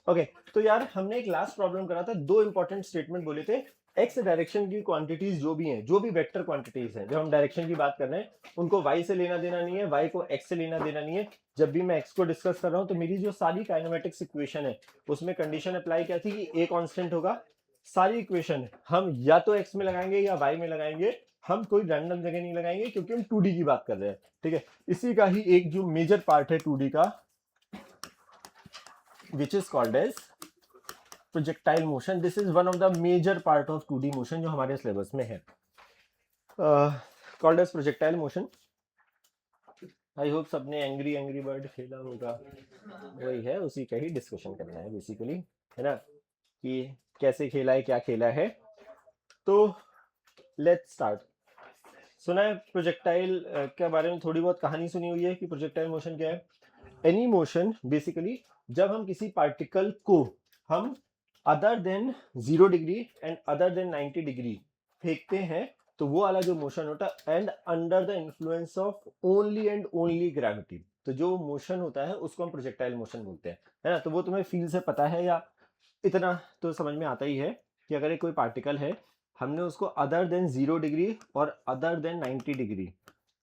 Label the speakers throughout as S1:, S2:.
S1: Okay तो यार हमने एक लास्ट प्रॉब्लम करा था, दो इंपॉर्टेंट स्टेटमेंट बोले थे। एक्स डायरेक्शन की क्वांटिटीज जो भी हैं, जो भी वेक्टर क्वांटिटीज हैं, जब हम डायरेक्शन की बात कर रहे हैं उनको वाई से लेना देना नहीं है, वाई को एक्स से लेना देना नहीं है। जब भी मैं एक्स को डिस्कस कर रहा हूं तो मेरी जो सारी काइनेमेटिक्स इक्वेशन है उसमें कंडीशन अप्लाई क्या थी कि ए कांस्टेंट होगा। सारी इक्वेशन हम या तो एक्स में लगाएंगे या वाई में लगाएंगे, हम कोई रैंडम जगह नहीं लगाएंगे क्योंकि हम 2D की बात कर रहे हैं। ठीक है, इसी का ही एक जो मेजर पार्ट है 2D का, which is called as projectile motion. This is one of the major part of 2D motion जो हमारे सिलेबस में है, called as projectile motion. I hope सबने एंग्री एंग्री बर्ड खेला होगा, वही है, उसी का ही डिस्कशन करना है बेसिकली, है ना, कि कैसे खेला है, क्या खेला है। तो लेट्स स्टार्ट। सुना है प्रोजेक्टाइल के बारे में, थोड़ी बहुत कहानी सुनी हुई है कि प्रोजेक्टाइल मोशन क्या है। एनी मोशन बेसिकली जब हम किसी पार्टिकल को हम other than 0 degree and other than 90 degree फेंकते हैं तो वो वाला जो मोशन होता है and under the influence of only and only gravity, तो जो मोशन होता है उसको हम प्रोजेक्टाइल मोशन बोलते हैं, है ना। तो वो तुम्हें फील से पता है या इतना तो समझ में आता ही है कि अगर एक कोई पार्टिकल है, हमने उसको अदर देन 0 डिग्री और अदर देन 90 डिग्री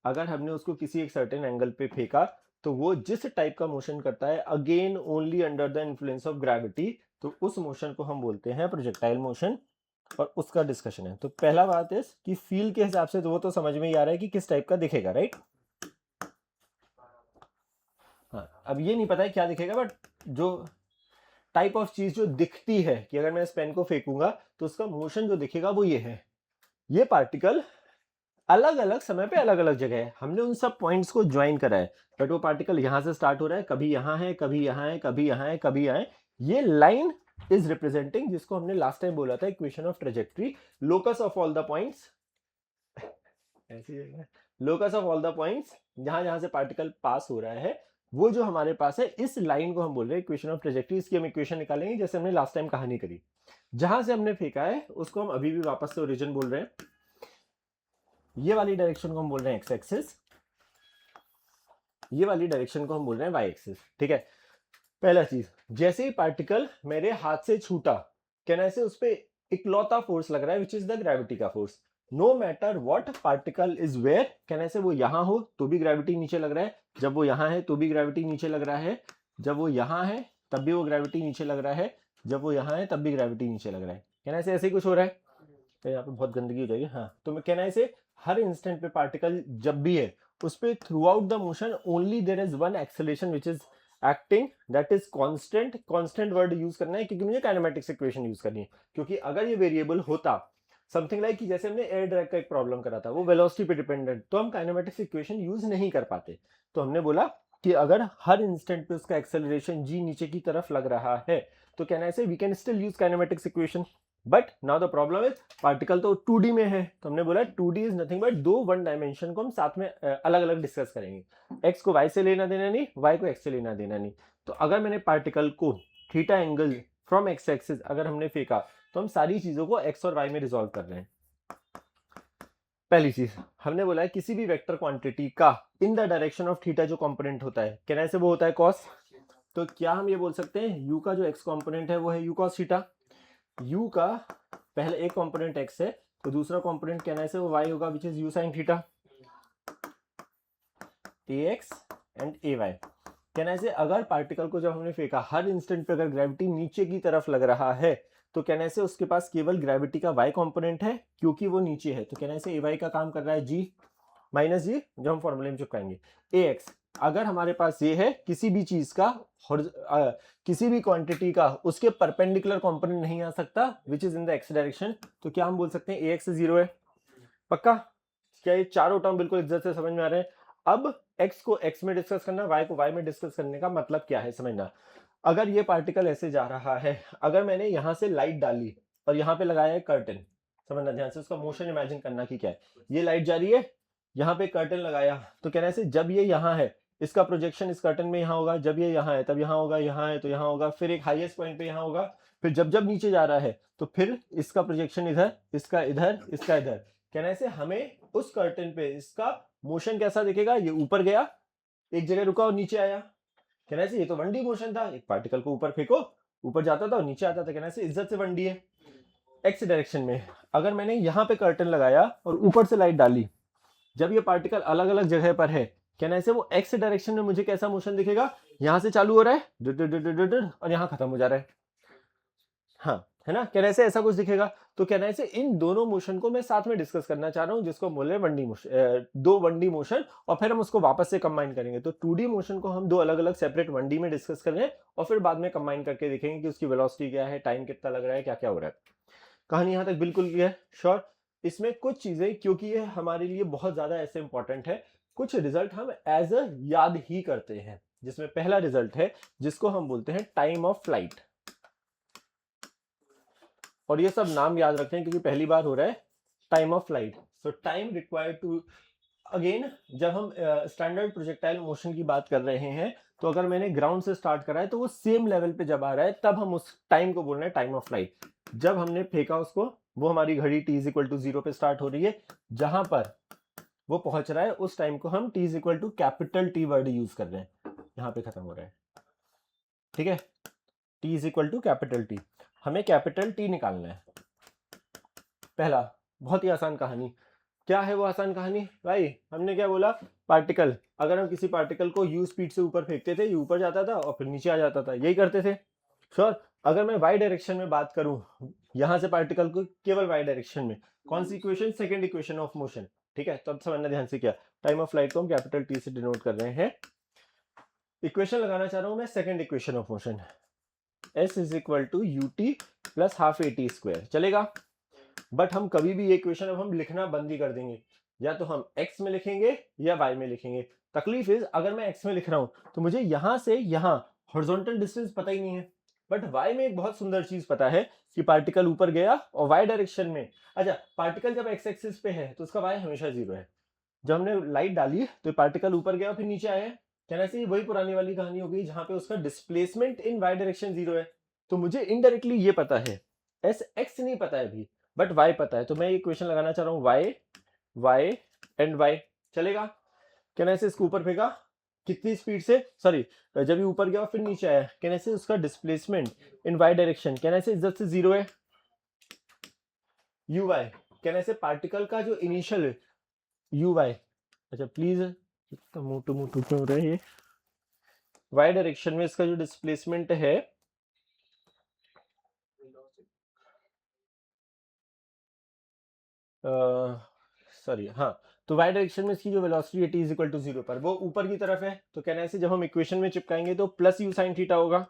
S1: अगर हमने उसको किसी एक सर्टेन एंगल पे फेंका तो वो जिस टाइप का मोशन करता है again only under the influence of gravity, तो उस मोशन को हम बोलते हैं प्रोजेक्टाइल मोशन, और उसका डिस्कशन है। तो पहला बात है कि फील के हिसाब से तो वो तो समझ में ही आ रहा है कि किस टाइप का दिखेगा, राइट। हाँ, अब ये नहीं पता है क्या दिखेगा, बट जो टाइप ऑफ चीज जो दिखती है कि अगर मैं इस पेन को फेंकूंगा तो उसका मोशन जो दिखेगा वो ये है। ये पार्टिकल अलग अलग समय पे अलग अलग जगह है, हमने उन सब पॉइंट्स को ज्वाइन करा है, बट वो पार्टिकल यहां से स्टार्ट हो रहा है, कभी यहां है, कभी यहां है, कभी यहां है, कभी यहां है। ये लाइन इज रिप्रेजेंटिंग, जिसको हमने लास्ट टाइम बोला था equation of trajectory, locus of all the points, ऐसी जगह locus of all the points जहां जहां से पार्टिकल पास हो रहा है, वो जो हमारे पास है इस लाइन को हम बोल रहे हैं इक्वेशन ऑफ ट्रेजेक्ट्री। इसकी हम इक्वेशन निकालेंगे जैसे हमने लास्ट टाइम कहानी करी, जहां से हमने फेंका है उसको हम अभी भी वापस से ओरिजिन बोल रहे हैं। ये वाली डायरेक्शन को हम बोल रहे हैं एक्स एक्सिस, ये वाली डायरेक्शन को हम बोल रहे हैं वाई एक्सिस। ठीक है, पहला चीज, जैसे ही पार्टिकल मेरे हाथ से छूटा, कहना ऐसे उस पर इकलौता फोर्स लग रहा है विच इज द ग्रेविटी का force. No matter what particle is where, कहना ऐसे वो यहां हो तो भी ग्रेविटी नीचे लग रहा है, जब वो यहां है तो भी ग्रेविटी नीचे लग रहा है, जब वो यहां है तब भी वो ग्रेविटी नीचे लग रहा है, जब वो यहां है तब भी ग्रेविटी नीचे लग रहा है। कहना ऐसे ऐसे ही कुछ हो रहा है, तो यहाँ पे बहुत गंदगी हो जाएगी। हाँ, तो मैं कहना ऐसे हर इंस्टेंट पे पार्टिकल जब भी है उस पे throughout the motion only there is one acceleration which is acting, that is constant. Constant word use करना है क्योंकि मुझे काइनेमेटिक्स इक्वेशन यूज करनी है, क्योंकि अगर ये वेरिएबल होता समथिंग लाइक कि जैसे हमने एयर ड्रैग का एक प्रॉब्लम करा था, वो वेलोसिटी पे डिपेंडेंट, तो हम काइनेमेटिक्स इक्वेशन यूज नहीं कर पाते। तो हमने बोला कि अगर हर इंस्टेंट पे उसका एक्सेलरेशन जी नीचे की तरफ लग रहा है तो कहना ऐसे we can still use kinematics equation. But now the problem is particle तो 2D में है, तो हमने बोला 2D इज नथिंग बट दो वन डायमेंशन को हम साथ में अलग अलग डिस्कस करेंगे। एक्स को वाई से लेना देना नहीं, वाई को एक्स से लेना देना नहीं। तो अगर मैंने पार्टिकल को theta angle from x axis अगर हमने फेंका तो हम सारी चीजों को एक्स और वाई में रिजॉल्व कर रहे हैं। पहली चीज हमने बोला है किसी भी वेक्टर क्वांटिटी का in the direction of theta जो कंपोनेंट होता है, कहना से वो होता है कॉस। तो क्या हम ये बोल सकते हैं यू का जो एक्स कंपोनेंट है वो है यू कॉस थीटा। यू का पहले एक कंपोनेंट एक्स है तो दूसरा कंपोनेंट कहना है वो वाई होगा which is u sine theta, a x and a y. कहना से अगर पार्टिकल को जब हमने फेंका हर इंस्टेंट पे अगर ग्रेविटी नीचे की तरफ लग रहा है तो कहने से उसके पास केवल ग्रेविटी का वाई कंपोनेंट है क्योंकि वो नीचे है, तो कहने से ए वाई का काम कर रहा है जी माइनस जी, जो हम फॉर्मूले में चिपकाएंगे। ए एक्स अगर हमारे पास ये है किसी भी चीज का किसी भी क्वांटिटी का उसके परपेंडिकुलर कंपोनेंट नहीं आ सकता which is in the x direction, तो क्या हम बोल सकते हैं ए एक्स 0 है। पक्का? क्या ये चारों टर्म बिल्कुल इज्जत से समझ में आ रहे हैं? अब x को x में डिस्कस करना, y को y में डिस्कस करने का मतलब क्या है समझना। अगर ये पार्टिकल ऐसे जा रहा है, अगर मैंने यहां से लाइट डाली और यहाँ पे लगाया है कर्टन, समझना ध्यान से, उसका मोशन इमेजिन करना कि क्या है। ये लाइट जा रही है, यहाँ पे कर्टन लगाया, तो कहना है जब ये यहाँ है इसका प्रोजेक्शन इस कर्टन में यहाँ होगा, जब ये यहाँ है तब यहाँ होगा, यहाँ है तो यहाँ होगा, फिर एक हाईएस्ट पॉइंट पे यहाँ होगा, फिर जब जब नीचे जा रहा है तो फिर इसका प्रोजेक्शन इधर, इसका इधर, इसका इधर। कहने से हमें उस कर्टन पे इसका मोशन कैसा दिखेगा, ये ऊपर गया, एक जगह रुका और नीचे आया। कहने से ये तो 1D मोशन था, एक पार्टिकल को ऊपर फेंको ऊपर जाता था और नीचे आता था, कहना से इज्जत से 1D है। एक्स डायरेक्शन में अगर मैंने यहाँ पे कर्टन लगाया और ऊपर से लाइट डाली, जब ये पार्टिकल अलग अलग जगह पर है, कहना ऐसे वो एक्स डायरेक्शन में मुझे कैसा मोशन दिखेगा, यहां से चालू हो रहा है और यहाँ खत्म हो जा रहा है, हाँ है ना, कहना ऐसे ऐसा कुछ दिखेगा। तो कहना ऐसे इन दोनों मोशन को मैं साथ में डिस्कस करना चाह रहा हूं, जिसको बोल रहे हैं 1D मोशन, दो 1D मोशन, और फिर हम उसको वापस से कंबाइन करेंगे। तो 2D मोशन को हम दो अलग अलग सेपरेट 1D में डिस्कस कर रहे हैं और फिर बाद में कंबाइन करके देखेंगे कि उसकी वेलोसिटी क्या है, टाइम कितना लग रहा है, क्या क्या हो रहा है। कहानी यहां तक बिल्कुल क्लियर है? श्योर। इसमें कुछ चीजें, क्योंकि ये हमारे लिए बहुत ज्यादा ऐसे इंपॉर्टेंट है, कुछ रिजल्ट हम एज अ याद ही करते हैं, जिसमें पहला रिजल्ट है जिसको हम बोलते हैं टाइम ऑफ फ्लाइट। और ये सब नाम याद रखते हैं क्योंकि पहली बार हो रहा है time of flight. So time required to, again जब हम स्टैंडर्ड प्रोजेक्टाइल मोशन की बात कर रहे हैं, तो अगर मैंने ग्राउंड से स्टार्ट करा है तो वो सेम लेवल पे जब आ रहा है तब हम उस टाइम को बोल रहे हैं टाइम ऑफ फ्लाइट। जब हमने फेंका उसको, वो हमारी घड़ी t इज इक्वल टू 0 पे स्टार्ट हो रही है, जहां पर वो पहुंच रहा है उस टाइम को हम t is equal to capital T word use कर रहे हैं, यहां पे खत्म हो रहा है। ठीक है, t is equal to capital T, हमें कैपिटल T निकालना है। पहला बहुत ही आसान कहानी, क्या है वो आसान कहानी भाई? हमने क्या बोला, पार्टिकल, अगर हम किसी पार्टिकल को u स्पीड से ऊपर फेंकते थे, ये ऊपर जाता था और फिर नीचे आ जाता था, यही करते थे। श्योर। अगर मैं y डायरेक्शन में बात करूं, यहां से पार्टिकल को केवल y डायरेक्शन में, कौन सी equation? Second equation of motion. ठीक है, तो अब समझना ध्यान से, क्या टाइम ऑफ फ्लाइट को हम कैपिटल T से डिनोट कर रहे हैं। इक्वेशन लगाना चाह रहा हूं मैं, second equation of motion, s is equal to ut plus half at square, चलेगा। बट हम कभी भी ये इक्वेशन अब हम लिखना बंद ही कर देंगे, या तो हम x में लिखेंगे या y में लिखेंगे। तकलीफ इज, अगर मैं x में लिख रहा हूं तो मुझे यहां से यहां हॉरिजॉन्टल डिस्टेंस पता ही नहीं है, बट y में एक बहुत सुंदर चीज पता है कि पार्टिकल ऊपर गया और y डायरेक्शन में, अच्छा पार्टिकल जब x एक्सिस पे है तो उसका y हमेशा 0 है। जब हमने लाइट डाली तो पार्टिकल ऊपर गया फिर नीचे आया, कहना से वही पुरानी वाली कहानी हो गई जहां पे उसका डिस्प्लेसमेंट इन y डायरेक्शन 0 है। तो मुझे इनडायरेक्टली ये पता है, एस एक्स नहीं पता है अभी, बट y पता है, तो मैं ये इक्वेशन लगाना चाह रहा हूं y y एंड y, चलेगा। कहना से इसको ऊपर फेंका कितनी स्पीड से, सॉरी जब ये ऊपर गया फिर नीचे आया, कहना से उसका डिस्प्लेसमेंट इन y डायरेक्शन, कहना से इज्जत से 0 है। uy, कहना से पार्टिकल का जो इनिशियल uy, अच्छा प्लीज मोटू मोटू क्यों रहे ये, y डायरेक्शन में इसका जो डिस्प्लेसमेंट है, सॉरी हाँ, तो y डायरेक्शन में इसकी जो वेलोसिटी है t इज इक्वल टू 0 पर, वो ऊपर की तरफ है, तो कहना है जब हम इक्वेशन में चिपकाएंगे तो प्लस u sin थीटा होगा।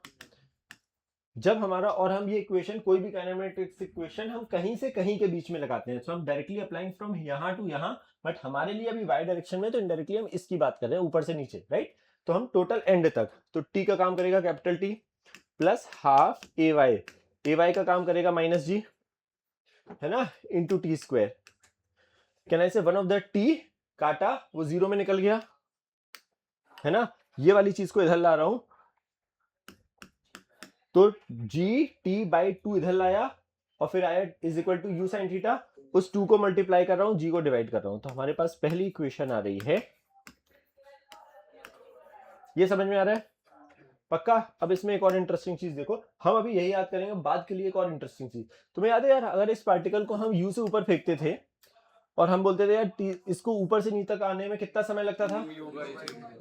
S1: जब हमारा, और हम ये इक्वेशन, कोई भी काइनेमेटिक्स इक्वेशन हम कहीं से कहीं के बीच में लगाते हैं, तो हम डायरेक्टली अप्लाइंग फ्रॉम यहाँ टू यहाँ, बट हमारे लिए अभी y डायरेक्शन में तो इनडायरेक्टली हम इसकी बात कर रहे हैं, ऊपर से नीचे, राइट। तो हम टोटल एंड तक, तो t का काम करेगा capital T plus half ay का काम करेगा माइनस g, है ना, इंटू टी स्क्वायर। कहना इसे वन ऑफ द t काटा, वो 0 में निकल गया, है ना, ये वाली चीज को इधर ला रहा हूं, तो जी टी बाई 2 इधर लाया और फिर आया is equal to u sine theta, उस 2 को मल्टीप्लाई कर रहा हूं, जी को डिवाइड कर रहा हूं, तो हमारे पास पहली इक्वेशन आ रही है। ये समझ में आ रहा है पक्का? अब इसमें एक और इंटरेस्टिंग चीज देखो, हम अभी यही याद करेंगे, बाद के लिए एक और इंटरेस्टिंग चीज, तुम्हें याद है यार, अगर इस पार्टिकल को हम यू से ऊपर फेंकते थे और हम बोलते थे यार इसको ऊपर से नीचे तक आने में कितना समय लगता था,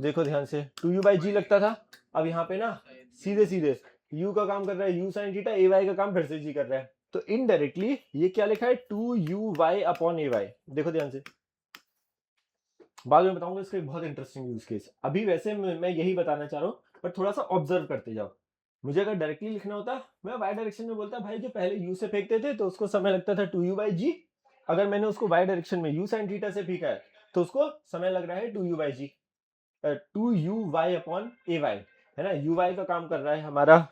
S1: देखो ध्यान से, 2u/g लगता था। अब यहाँ पे ना सीधे सीधे u का काम कर रहा है u sin थीटा, ay का काम फिर से g कर रहा है, तो इनडायरेक्टली ये क्या लिखा है 2uy अपॉन ay। देखो ध्यान से, बाद में बताऊंगा इसका एक बहुत इंटरेस्टिंग यूज केस, अभी वैसे मैं यही बताना चाह रहा हूँ, पर थोड़ा सा ऑब्जर्व करते जाओ। मुझे अगर डायरेक्टली लिखना होता, मैं y डायरेक्शन में बोलता भाई, जो पहले u से फेंकते थे तो उसको समय लगता था 2u/g, अगर मैंने उसको y डायरेक्शन में u sin थीटा से फेंका है तो उसको समय लग रहा है 2u/g, 2uy अपॉन ay, है ना, uy का काम कर रहा है हमारा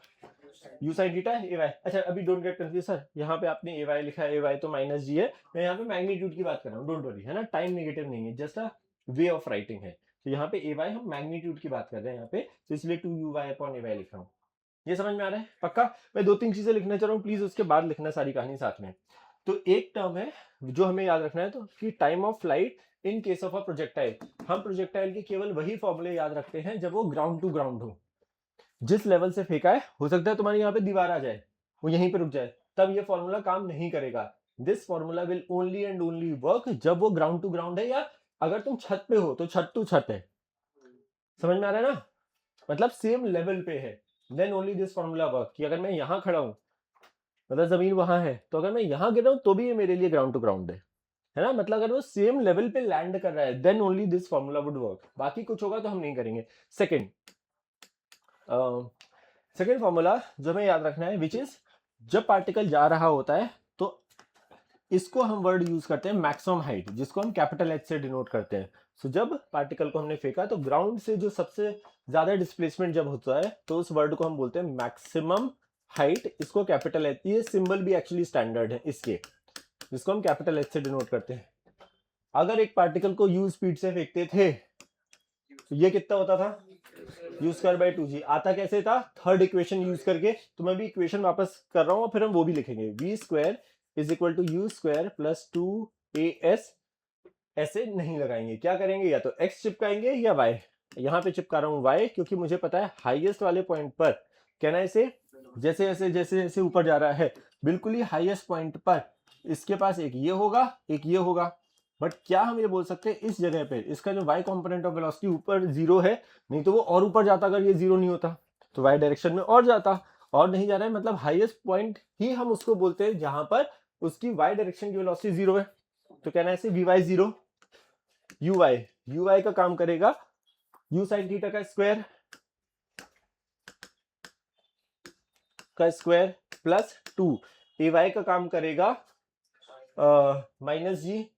S1: u sin थीटा ay। अच्छा अभी डोंट गेट कंफ्यूज सर, यहाँ पे आपने ay लिखा है, ay तो माइनस जी है, मैं यहाँ पे मैग्नीट्यूड की बात कर रहा हूँ, डोंट वरी, है ना, टाइम नेगेटिव नहीं है, just a way of writing है। तो यहाँ पे ay हम मैग्नीट्यूड की बात कर रहे हैं यहाँ पे, तो इसलिए 2uy अपॉन ay लिख रहा हूँ। ये समझ में आ रहा है पक्का? मैं 2-3 चीजें लिखना चाह रहा हूँ, प्लीज उसके बाद लिखना सारी कहानी साथ में। तो एक टर्म है जो हमें याद रखना है, तो कि time of flight in case of a projectile, हम प्रोजेक्टाइल के केवल वही फॉर्मूले याद रखते हैं जब वो ग्राउंड टू ग्राउंड हो। जिस लेवल से फेंका है, हो सकता है तुम्हारे यहाँ पे दीवार आ जाए, वो यहीं पे रुक जाए, तब ये फॉर्मूला काम नहीं करेगा। This formula will only and only work जब वो ग्राउंड टू ग्राउंड है, या अगर तुम छत पे हो तो छत टू छत है। समझ में आ रहा है ना, मतलब सेम लेवल पे है, then only this formula work. कि अगर मैं यहाँ खड़ा हूँ, मतलब जमीन वहां है, तो अगर मैं यहाँ गिरा हूँ तो भी ये मेरे लिए ग्राउंड टू ग्राउंड है ना, मतलब अगर वो सेम लेवल पे लैंड कर रहा है, then only this formula would work. बाकी कुछ होगा तो हम नहीं करेंगे। सेकेंड सेकेंड फॉर्मूला जो हमें याद रखना है, विच इज जब पार्टिकल जा रहा होता है तो इसको हम वर्ड यूज करते हैं मैक्सिमम हाइट, जिसको हम कैपिटल एच से डिनोट करते हैं। सो जब पार्टिकल को हमने फेंका तो ग्राउंड से जो सबसे ज्यादा डिस्प्लेसमेंट जब होता है, तो उस वर्ड को हम बोलते हैं मैक्सिमम हाइट। इसको कैपिटल एच, ये सिंबल भी एक्चुअली स्टैंडर्ड है इसके, जिसको हम कैपिटल एच से डिनोट करते हैं। अगर एक पार्टिकल को यू स्पीड से फेंकते थे तो ये कितना होता था, यू स्क्वायर बाई 2g। आता कैसे था, थर्ड इक्वेशन यूज करके। तो मैं भी इक्वेशन वापस कर रहा हूं और फिर हम वो भी लिखेंगे, v square is equal to u square plus 2as। ऐसे नहीं लगाएंगे, क्या करेंगे, या तो x चिपकाएंगे या y। यहाँ पे चिपका रहा हूँ y, क्योंकि मुझे पता है हाईएस्ट वाले पॉइंट पर, कहना इसे जैसे जैसे जैसे जैसे ऊपर जा रहा है, बिल्कुल ही हाईएस्ट पॉइंट पर इसके पास एक ये होगा, एक ये होगा। बट क्या हम ये बोल सकते हैं इस जगह पे इसका जो y कॉम्पोनेंट ऑफ वेलोसिटी ऊपर 0 है, नहीं तो वो और ऊपर जाता, अगर ये 0 नहीं होता तो y डायरेक्शन में और जाता, और नहीं जा रहा है, मतलब हाईएस्ट पॉइंट ही हम उसको बोलते हैं जहां पर उसकी y डायरेक्शन की वेलोसिटी 0 है। तो कहना है इसे vy 0, ui का काम करेगा u sin थीटा का स्क्वायर प्लस 2, ay का काम करेगा माइनस जी,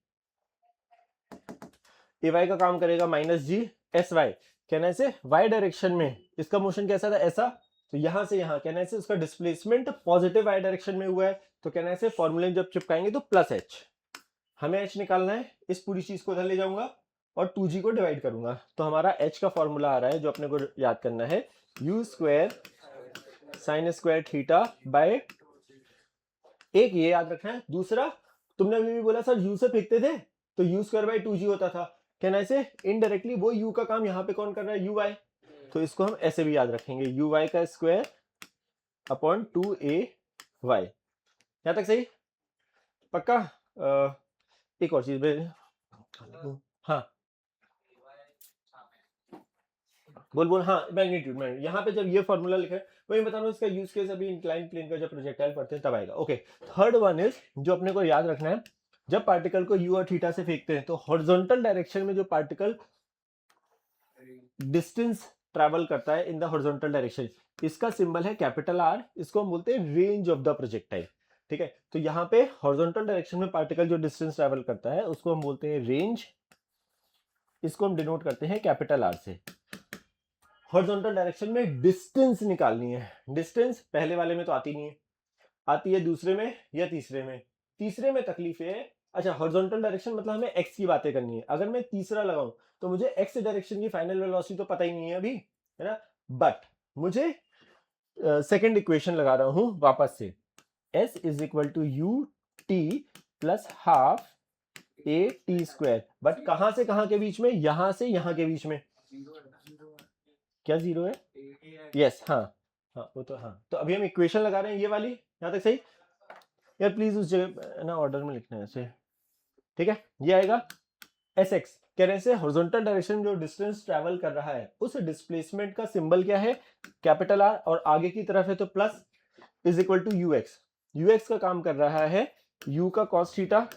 S1: ay का काम करेगा माइनस जी एस वाई। कहने से y डायरेक्शन में इसका मोशन कैसा था, ऐसा, तो यहां से यहां, कहने से उसका डिस्प्लेसमेंट पॉजिटिव y डायरेक्शन में हुआ है। तो कहने से फॉर्मूले जब चिपकाएंगे तो प्लस h, हमें h निकालना है, इस पूरी चीज को उधर ले जाऊंगा और 2g को डिवाइड करूंगा, तो हमारा h का फॉर्मूला आ रहा है जो अपने को याद करना है, u square sine square theta by, एक ये याद रखना है। दूसरा, तुमने अभी भी बोला सर u से फेंकते थे तो u स्क्वायर बाई 2g होता था, कहना ऐसे इनडायरेक्टली वो u का काम यहाँ पे कौन कर रहा है, uy। तो इसको हम ऐसे भी याद रखेंगे, uy का स्क्वायर अपॉन 2ay। यहां तक सही, पक्का। एक और चीज, हाँ बोल बोल, हाँ मैग्नीट्यूड में यहाँ पे जब ये फॉर्मूला लिखा है, वही बता रहा हूँ, इसका यूज केस अभी इंक्लाइन प्लेन का जब प्रोजेक्टाइल पढ़ते हैं तब आएगा। ओके, थर्ड वन इज जो अपने को याद रखना है, जब पार्टिकल को यू और थीटा से फेंकते हैं तो हॉरिजॉन्टल डायरेक्शन में जो पार्टिकल डिस्टेंस ट्रैवल करता है इन द हॉरिजॉन्टल डायरेक्शन, इसका सिंबल है कैपिटल आर, इसको हम बोलते हैं रेंज ऑफ द प्रोजेक्टाइल। ठीक है, तो यहाँ पे हॉरिजॉन्टल डायरेक्शन में पार्टिकल जो डिस्टेंस ट्रैवल करता है उसको हम बोलते हैं रेंज, इसको हम डिनोट करते हैं कैपिटल आर से। हॉरिजॉन्टल डायरेक्शन में डिस्टेंस निकालनी है, डिस्टेंस पहले वाले में तो आती नहीं है, आती है दूसरे में या तीसरे में। तीसरे में तकलीफ है, अच्छा हॉरिजॉन्टल डायरेक्शन मतलब हमें एक्स की बातें करनी है, अगर मैं तीसरा लगाऊं तो मुझे एक्स डायरेक्शन की फाइनल वेलोसिटी तो पता ही नहीं है अभी, है ना। बट मुझे सेकंड इक्वेशन लगा रहा हूं वापस से, s is equal to u t plus half a t square. But कहां से कहां के बीच में, यहां से यहां के बीच में, क्या जीरो है, यस हाँ, हाँ वो तो हाँ। तो अभी हम इक्वेशन लगा रहे हैं ये वाली, यहां तक सही यार, प्लीज उस जगह ना ऑर्डर में लिखना है ऐसे, ठीक है। ये आएगा एस एक्स, कह रहे हैं हॉरिजॉन्टल डायरेक्शन जो डिस्टेंस ट्रैवल कर रहा है उस डिस्प्लेसमेंट का सिंबल क्या है, कैपिटल आर, और आगे की तरफ है तो plus, is equal to u x. U x का काम कर रहा है यू का कॉस थीटा,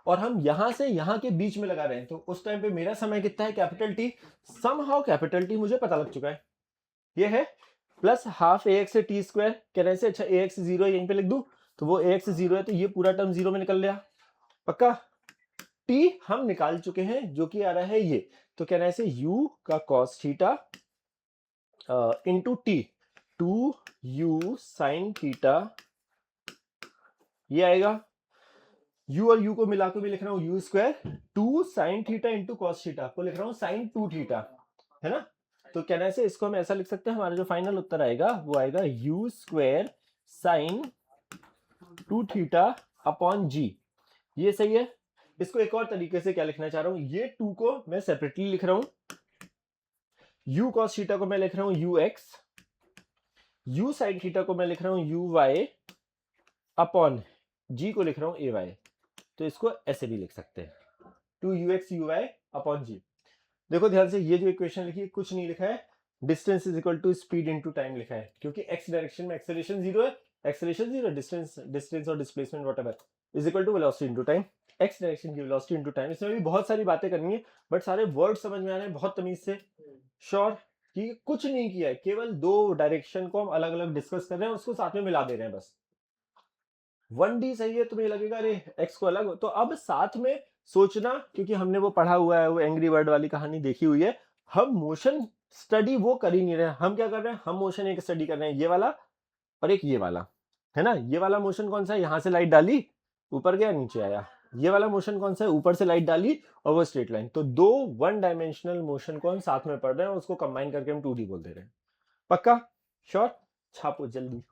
S1: और हम यहां से यहां के बीच में लगा रहे हैं, तो उस टाइम पे मेरा समय कितना है, capital T. Somehow capital T मुझे पता लग चुका है, ये है प्लस हाफ ए एक्स टी स्क्वायर। कह रहे हैं अच्छा ए एक्स जीरो यहीं पे लिख दूं, तो वो ए एक्स जीरो है तो ये पूरा टर्म जीरो में निकल गया, पक्का। टी हम निकाल चुके हैं जो कि आ रहा है ये, तो कह रहे हैं u का cos theta into T, 2u sine theta, ये आएगा। u और u को मिला के भी लिख रहा हूं u square 2 sine theta into cos theta, को लिख रहा हूं साइन 2 थीटा, है ना। तो कहने से इसको हम ऐसा लिख सकते हैं, हमारा जो फाइनल उत्तर आएगा वो आएगा u square sine 2 theta upon g। ये सही है। इसको एक और तरीके से क्या लिखना चाह रहा हूं, ये 2 को मैं सेपरेटली लिख रहा हूं, u cos थीटा को मैं लिख रहा हूं ux, u साइन थीटा को मैं लिख रहा हूँ यू वाई अपॉन g को लिख रहा हूँ ए वाई, तो इसको ऐसे भी लिख सकते हैं 2ux uy अपॉन g। देखो ध्यान से, ये जो इक्वेशन लिखी है कुछ नहीं लिखा है, distance is equal to speed into time लिखा है, क्योंकि x डायरेक्शन में एक्सेलरेशन जीरो है, एक्सेलरेशन जीरो, डिस्टेंस डिस्टेंस और displacement whatever is equal to velocity into time, x direction की वेलोसिटी इनटू टाइम। इसमें भी बहुत सारी बातें करनी है, बट सारे वर्ड समझ में आ रहे हैं बहुत तमीज से। श्योर कि कुछ नहीं किया है, केवल दो डायरेक्शन को हम अलग अलग डिस्कस कर रहे हैं, उसको साथ में मिला दे रहे हैं बस। 1D सही है, तुम्हें लगेगा अरे x को अलग, तो अब साथ में सोचना, क्योंकि हमने वो पढ़ा हुआ है, वो एंग्री बर्ड वाली कहानी देखी हुई है। हम मोशन स्टडी वो कर ही नहीं रहे, हम क्या कर रहे हैं, हम मोशन एक स्टडी कर रहे हैं, ये वाला और एक ये वाला, है ना। ये वाला मोशन कौन सा है, यहां से लाइट डाली ऊपर गया नीचे आया। ये वाला मोशन कौन सा है, ऊपर से लाइट डाली और वो स्ट्रेट लाइन। तो दो वन डायमेंशनल मोशन को हम साथ में पढ़ रहे हैं, उसको कंबाइन करके हम 2D बोल दे रहे हैं। पक्का? श्योर? छापो जल्दी।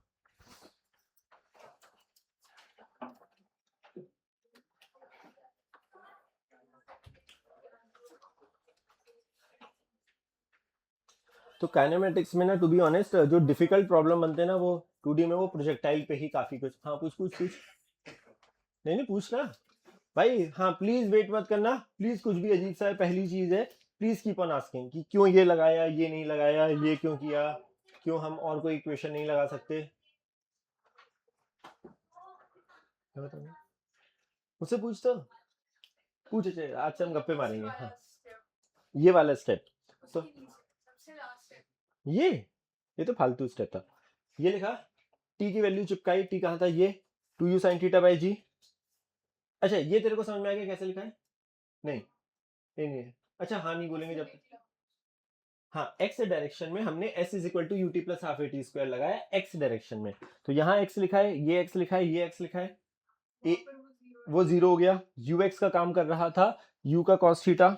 S1: तो काइनेमेटिक्स में ना, टू बी ऑनेस्ट, जो डिफिकल्ट प्रॉब्लम बनते हैं ना, वो 2D में वो प्रोजेक्टाइल पे ही काफी कुछ। हाँ पूछ पूछ पूछ। नहीं नहीं पूछना भाई, हाँ प्लीज वेट मत करना प्लीज, कुछ भी अजीब सा है, पहली चीज है, प्लीज कीप ऑन आस्किंग कि क्यों ये लगाया, ये नहीं लगाया, ये क्यों किया, क्यों हम और कोई इक्वेशन नहीं लगा सकते। मुझसे पूछ, तो पूछ, आज से हम गप्पे मारेंगे। हाँ ये वाला स्टेप, तो ये तो फालतू स्टेप था। ये लिखा, टी की वैल्यू चिपकाई, टी कहाँ था, ये 2u sin थीटा बाई जी। अच्छा ये तेरे को समझ में आ गया कैसे लिखा है? नहीं नहीं नहीं, अच्छा हाँ नहीं बोलेंगे जब, हाँ एक्स डायरेक्शन में हमने s is equal to u t plus half a t square लगाया एक्स डायरेक्शन में, तो यहाँ x लिखा है, ये x लिखा है, ये x लिखा है, ए वो जीरो हो गया। ux का काम कर रहा था u का cos थीटा,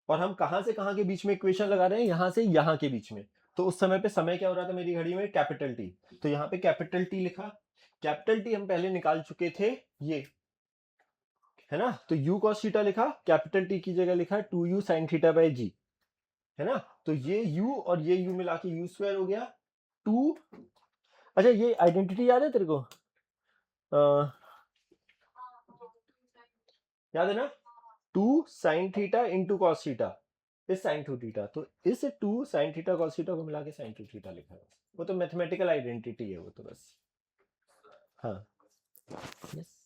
S1: और हम कहां से कहां के बीच में इक्वेशन लगा रहे हैं, यहां से यहां के बीच में। तो उस समय पे समय क्या हो रहा था मेरी घड़ी में, कैपिटल टी, तो यहाँ पे कैपिटल टी लिखा। कैपिटल टी हम पहले निकाल चुके थे, ये है ना, तो u cos थीटा लिखा, कैपिटल टी की जगह लिखा 2u sin थीटा बाई जी, है ना। तो ये u और ये u मिला के u स्क्वायर हो गया 2। अच्छा ये आइडेंटिटी याद है तेरे को? याद है ना, 2 sin theta into cos theta इस sin 2 थीटा, तो इस 2 sin थीटा cos थीटा को मिला के sin 2 थीटा लिखा है। वो तो मैथमेटिकल आइडेंटिटी है, वो तो बस। हाँ यस।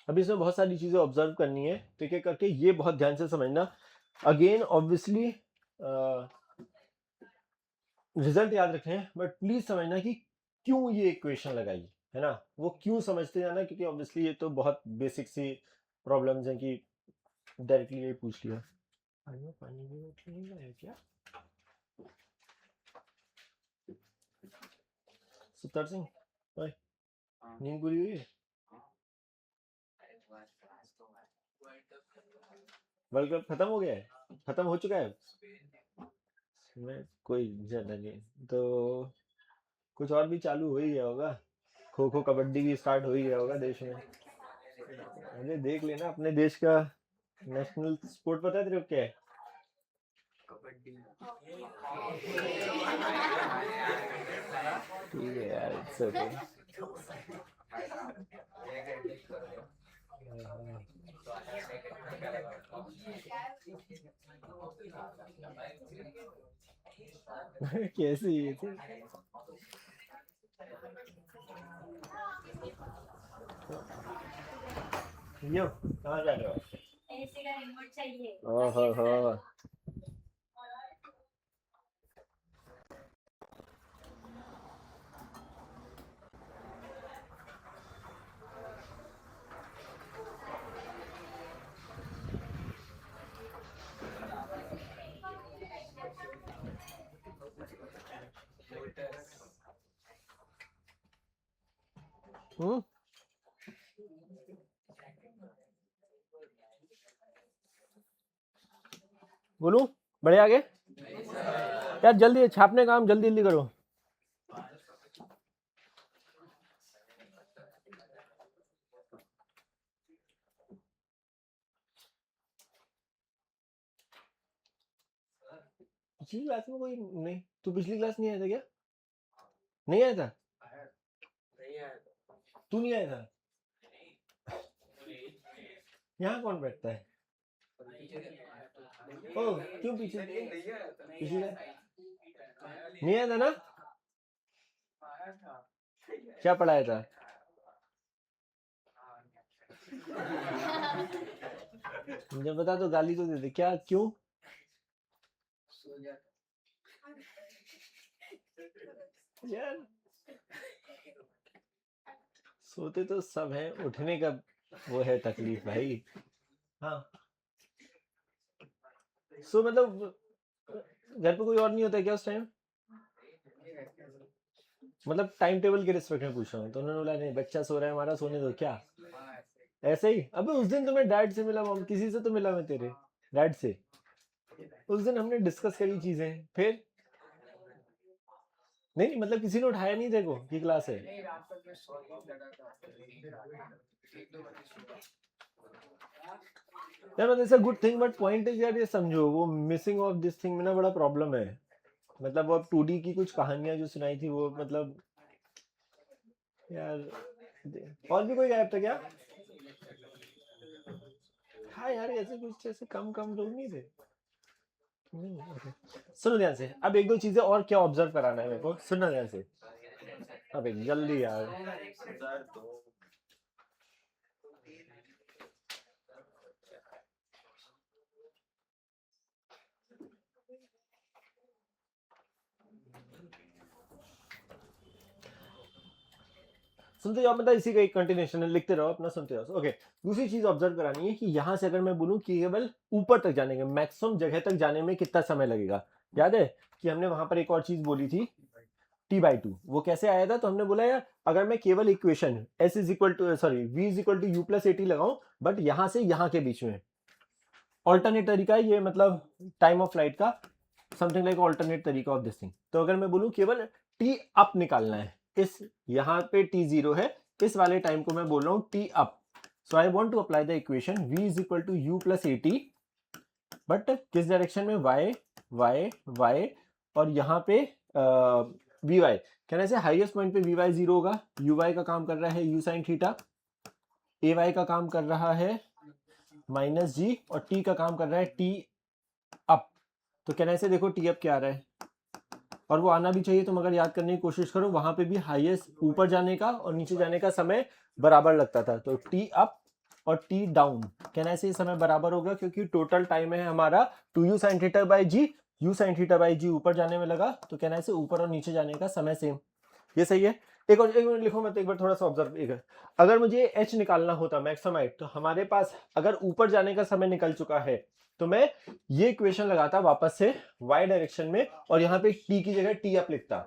S1: अभी इसमें बहुत सारी चीजें ऑब्जर्व करनी है, ठीक है करके, ये बहुत ध्यान से समझना। अगेन ऑब्वियसली रिजल्ट याद रखने हैं, बट प्लीज समझना कि क्यों ये इक्वेशन लगाई, है ना, वो क्यों समझते जाना, क्योंकि ऑब्वियसली ये तो बहुत बेसिक सी प्रॉब्लम्स हैं कि डायरेक्टली ये पूछ लिया। पानी भी नहीं लाया क्या सुतर सिंह भाई, नींद पूरी हुई है? वर्ल्ड कप खत्म हो गया है, खत्म हो चुका है? मैं कोई ज्यादा नहीं, तो कुछ और भी चालू हो ही गया होगा, खो खो कबड्डी भी स्टार्ट हो ही गया होगा देश में। अरे देख लेना, अपने देश का नेशनल स्पोर्ट पता है तेरे को क्या है? ठीक है यार, इट्स ओके। कैसी ये थी? यो कहाँ जा रहे हो? एसी का रिमोट चाहिए। ओहो। हम्म बोलूं बढ़े आगे? यार जल्दी छापने का काम जल्दी जल्दी करो। पिछली क्लास में कोई नहीं? तू पिछली क्लास नहीं आया था क्या? नहीं आया था? तू नहीं आया था? यहाँ कौन बैठता है? ओ क्यों पीछे? पिछली क्लास नहीं आया था ना? क्या पढ़ाया था? मुझे बता तो गाली तो दे दे। क्या क्यों? यार सोते तो सब हैं, उठने का वो है तकलीफ भाई। हाँ सो मतलब घर पे कोई और नहीं होता है क्या उस टाइम? मतलब टाइम टेबल के रिस्पेक्ट में पूछ रहा हूँ। तो उन्होंने बोला नहीं बच्चा सो रहा है हमारा, सोने दो क्या? ऐसे ही? अबे उस दिन तो मैं डैड से मिला, मॉम किसी से तो मिला मैं तेरे डैड से। उस दिन हमने डिस्कस करी चीजें। फिर नहीं मतलब किसी ने उठाया नहीं देखो की क्लास है। यार मतलब it's good thing but point is यार ये समझो वो मिसिंग ऑफ दिस थिंग में ना बड़ा प्रॉब्लम है। मतलब वो अब 2D की कुछ कहानियां जो सुनाई थी वो मतलब यार। और भी कोई गायब था क्या? हाँ यार ऐसे कुछ ऐसे कम कम लोग नहीं थे। okay. सुनो ध्यान से, अब एक दो चीजें और क्या ऑब्जर्व कराना है मेरे को, सुनना ध्यान से। अब एक जल्दी यार। सुनते जाओ, मतलब इसी का एक कंटिन्यूशन है, लिखते रहो अपना, सुनते जाओ। ओके दूसरी चीज ऑब्जर्व करानी है कि यहां से अगर मैं बोलूं कि केवल ऊपर तक जाने के मैक्सिमम जगह तक जाने में कितना समय लगेगा। याद है कि हमने वहां पर एक और चीज बोली थी t/2। वो कैसे आया था? तो हमने बोला यार अगर मैं केवल equation s is equal to sorry v is equal to u plus a t लगाऊं बट यहां से यहां के बीच में ऑल्टरनेट तरीका है ये, मतलब टाइम ऑफ फ्लाइट का समथिंग लाइक ऑल्टरनेट तरीका ऑफ दिस थिंग। तो अगर मैं बोलूं केवल टी अप निकालना है, इस यहाँ पे t0 है, इस वाले टाइम को मैं बोल रहा हूं t up. So I want to apply the equation v is equal to u plus a t but किस डायरेक्शन में? y y y और यहाँ पे वी वाई। कहना ऐसे हाईएस्ट पॉइंट पे वी वाई जीरो होगा, यू वाई का काम कर रहा है u sine theta, a y का काम कर रहा है माइनस जी और टी का काम कर रहा है टी अप। तो कहना ऐसे देखो टी अप क्या आ रहा है और वो आना भी चाहिए, तुम अगर याद करने की कोशिश करो वहां पे भी हाईएस्ट ऊपर जाने का और नीचे जाने का समय बराबर लगता था। तो टी अप और टी डाउन कहना ऐसे समय बराबर होगा क्योंकि टोटल टाइम है हमारा 2u sin theta by G, u sin theta by G ऊपर जाने में लगा तो कहना ऐसे ऊपर और नीचे जाने का समय सेम। ये सही है। एक और एक मिनट लिखो मत, एक बार थोड़ा सा ऑब्जर्व। एक अगर मुझे h निकालना होता मैक्सिमम हाइट, तो हमारे पास अगर ऊपर जाने का समय निकल चुका है तो मैं ये इक्वेशन लगाता वापस से y डायरेक्शन में और यहाँ पे t की जगह t अप लिखता।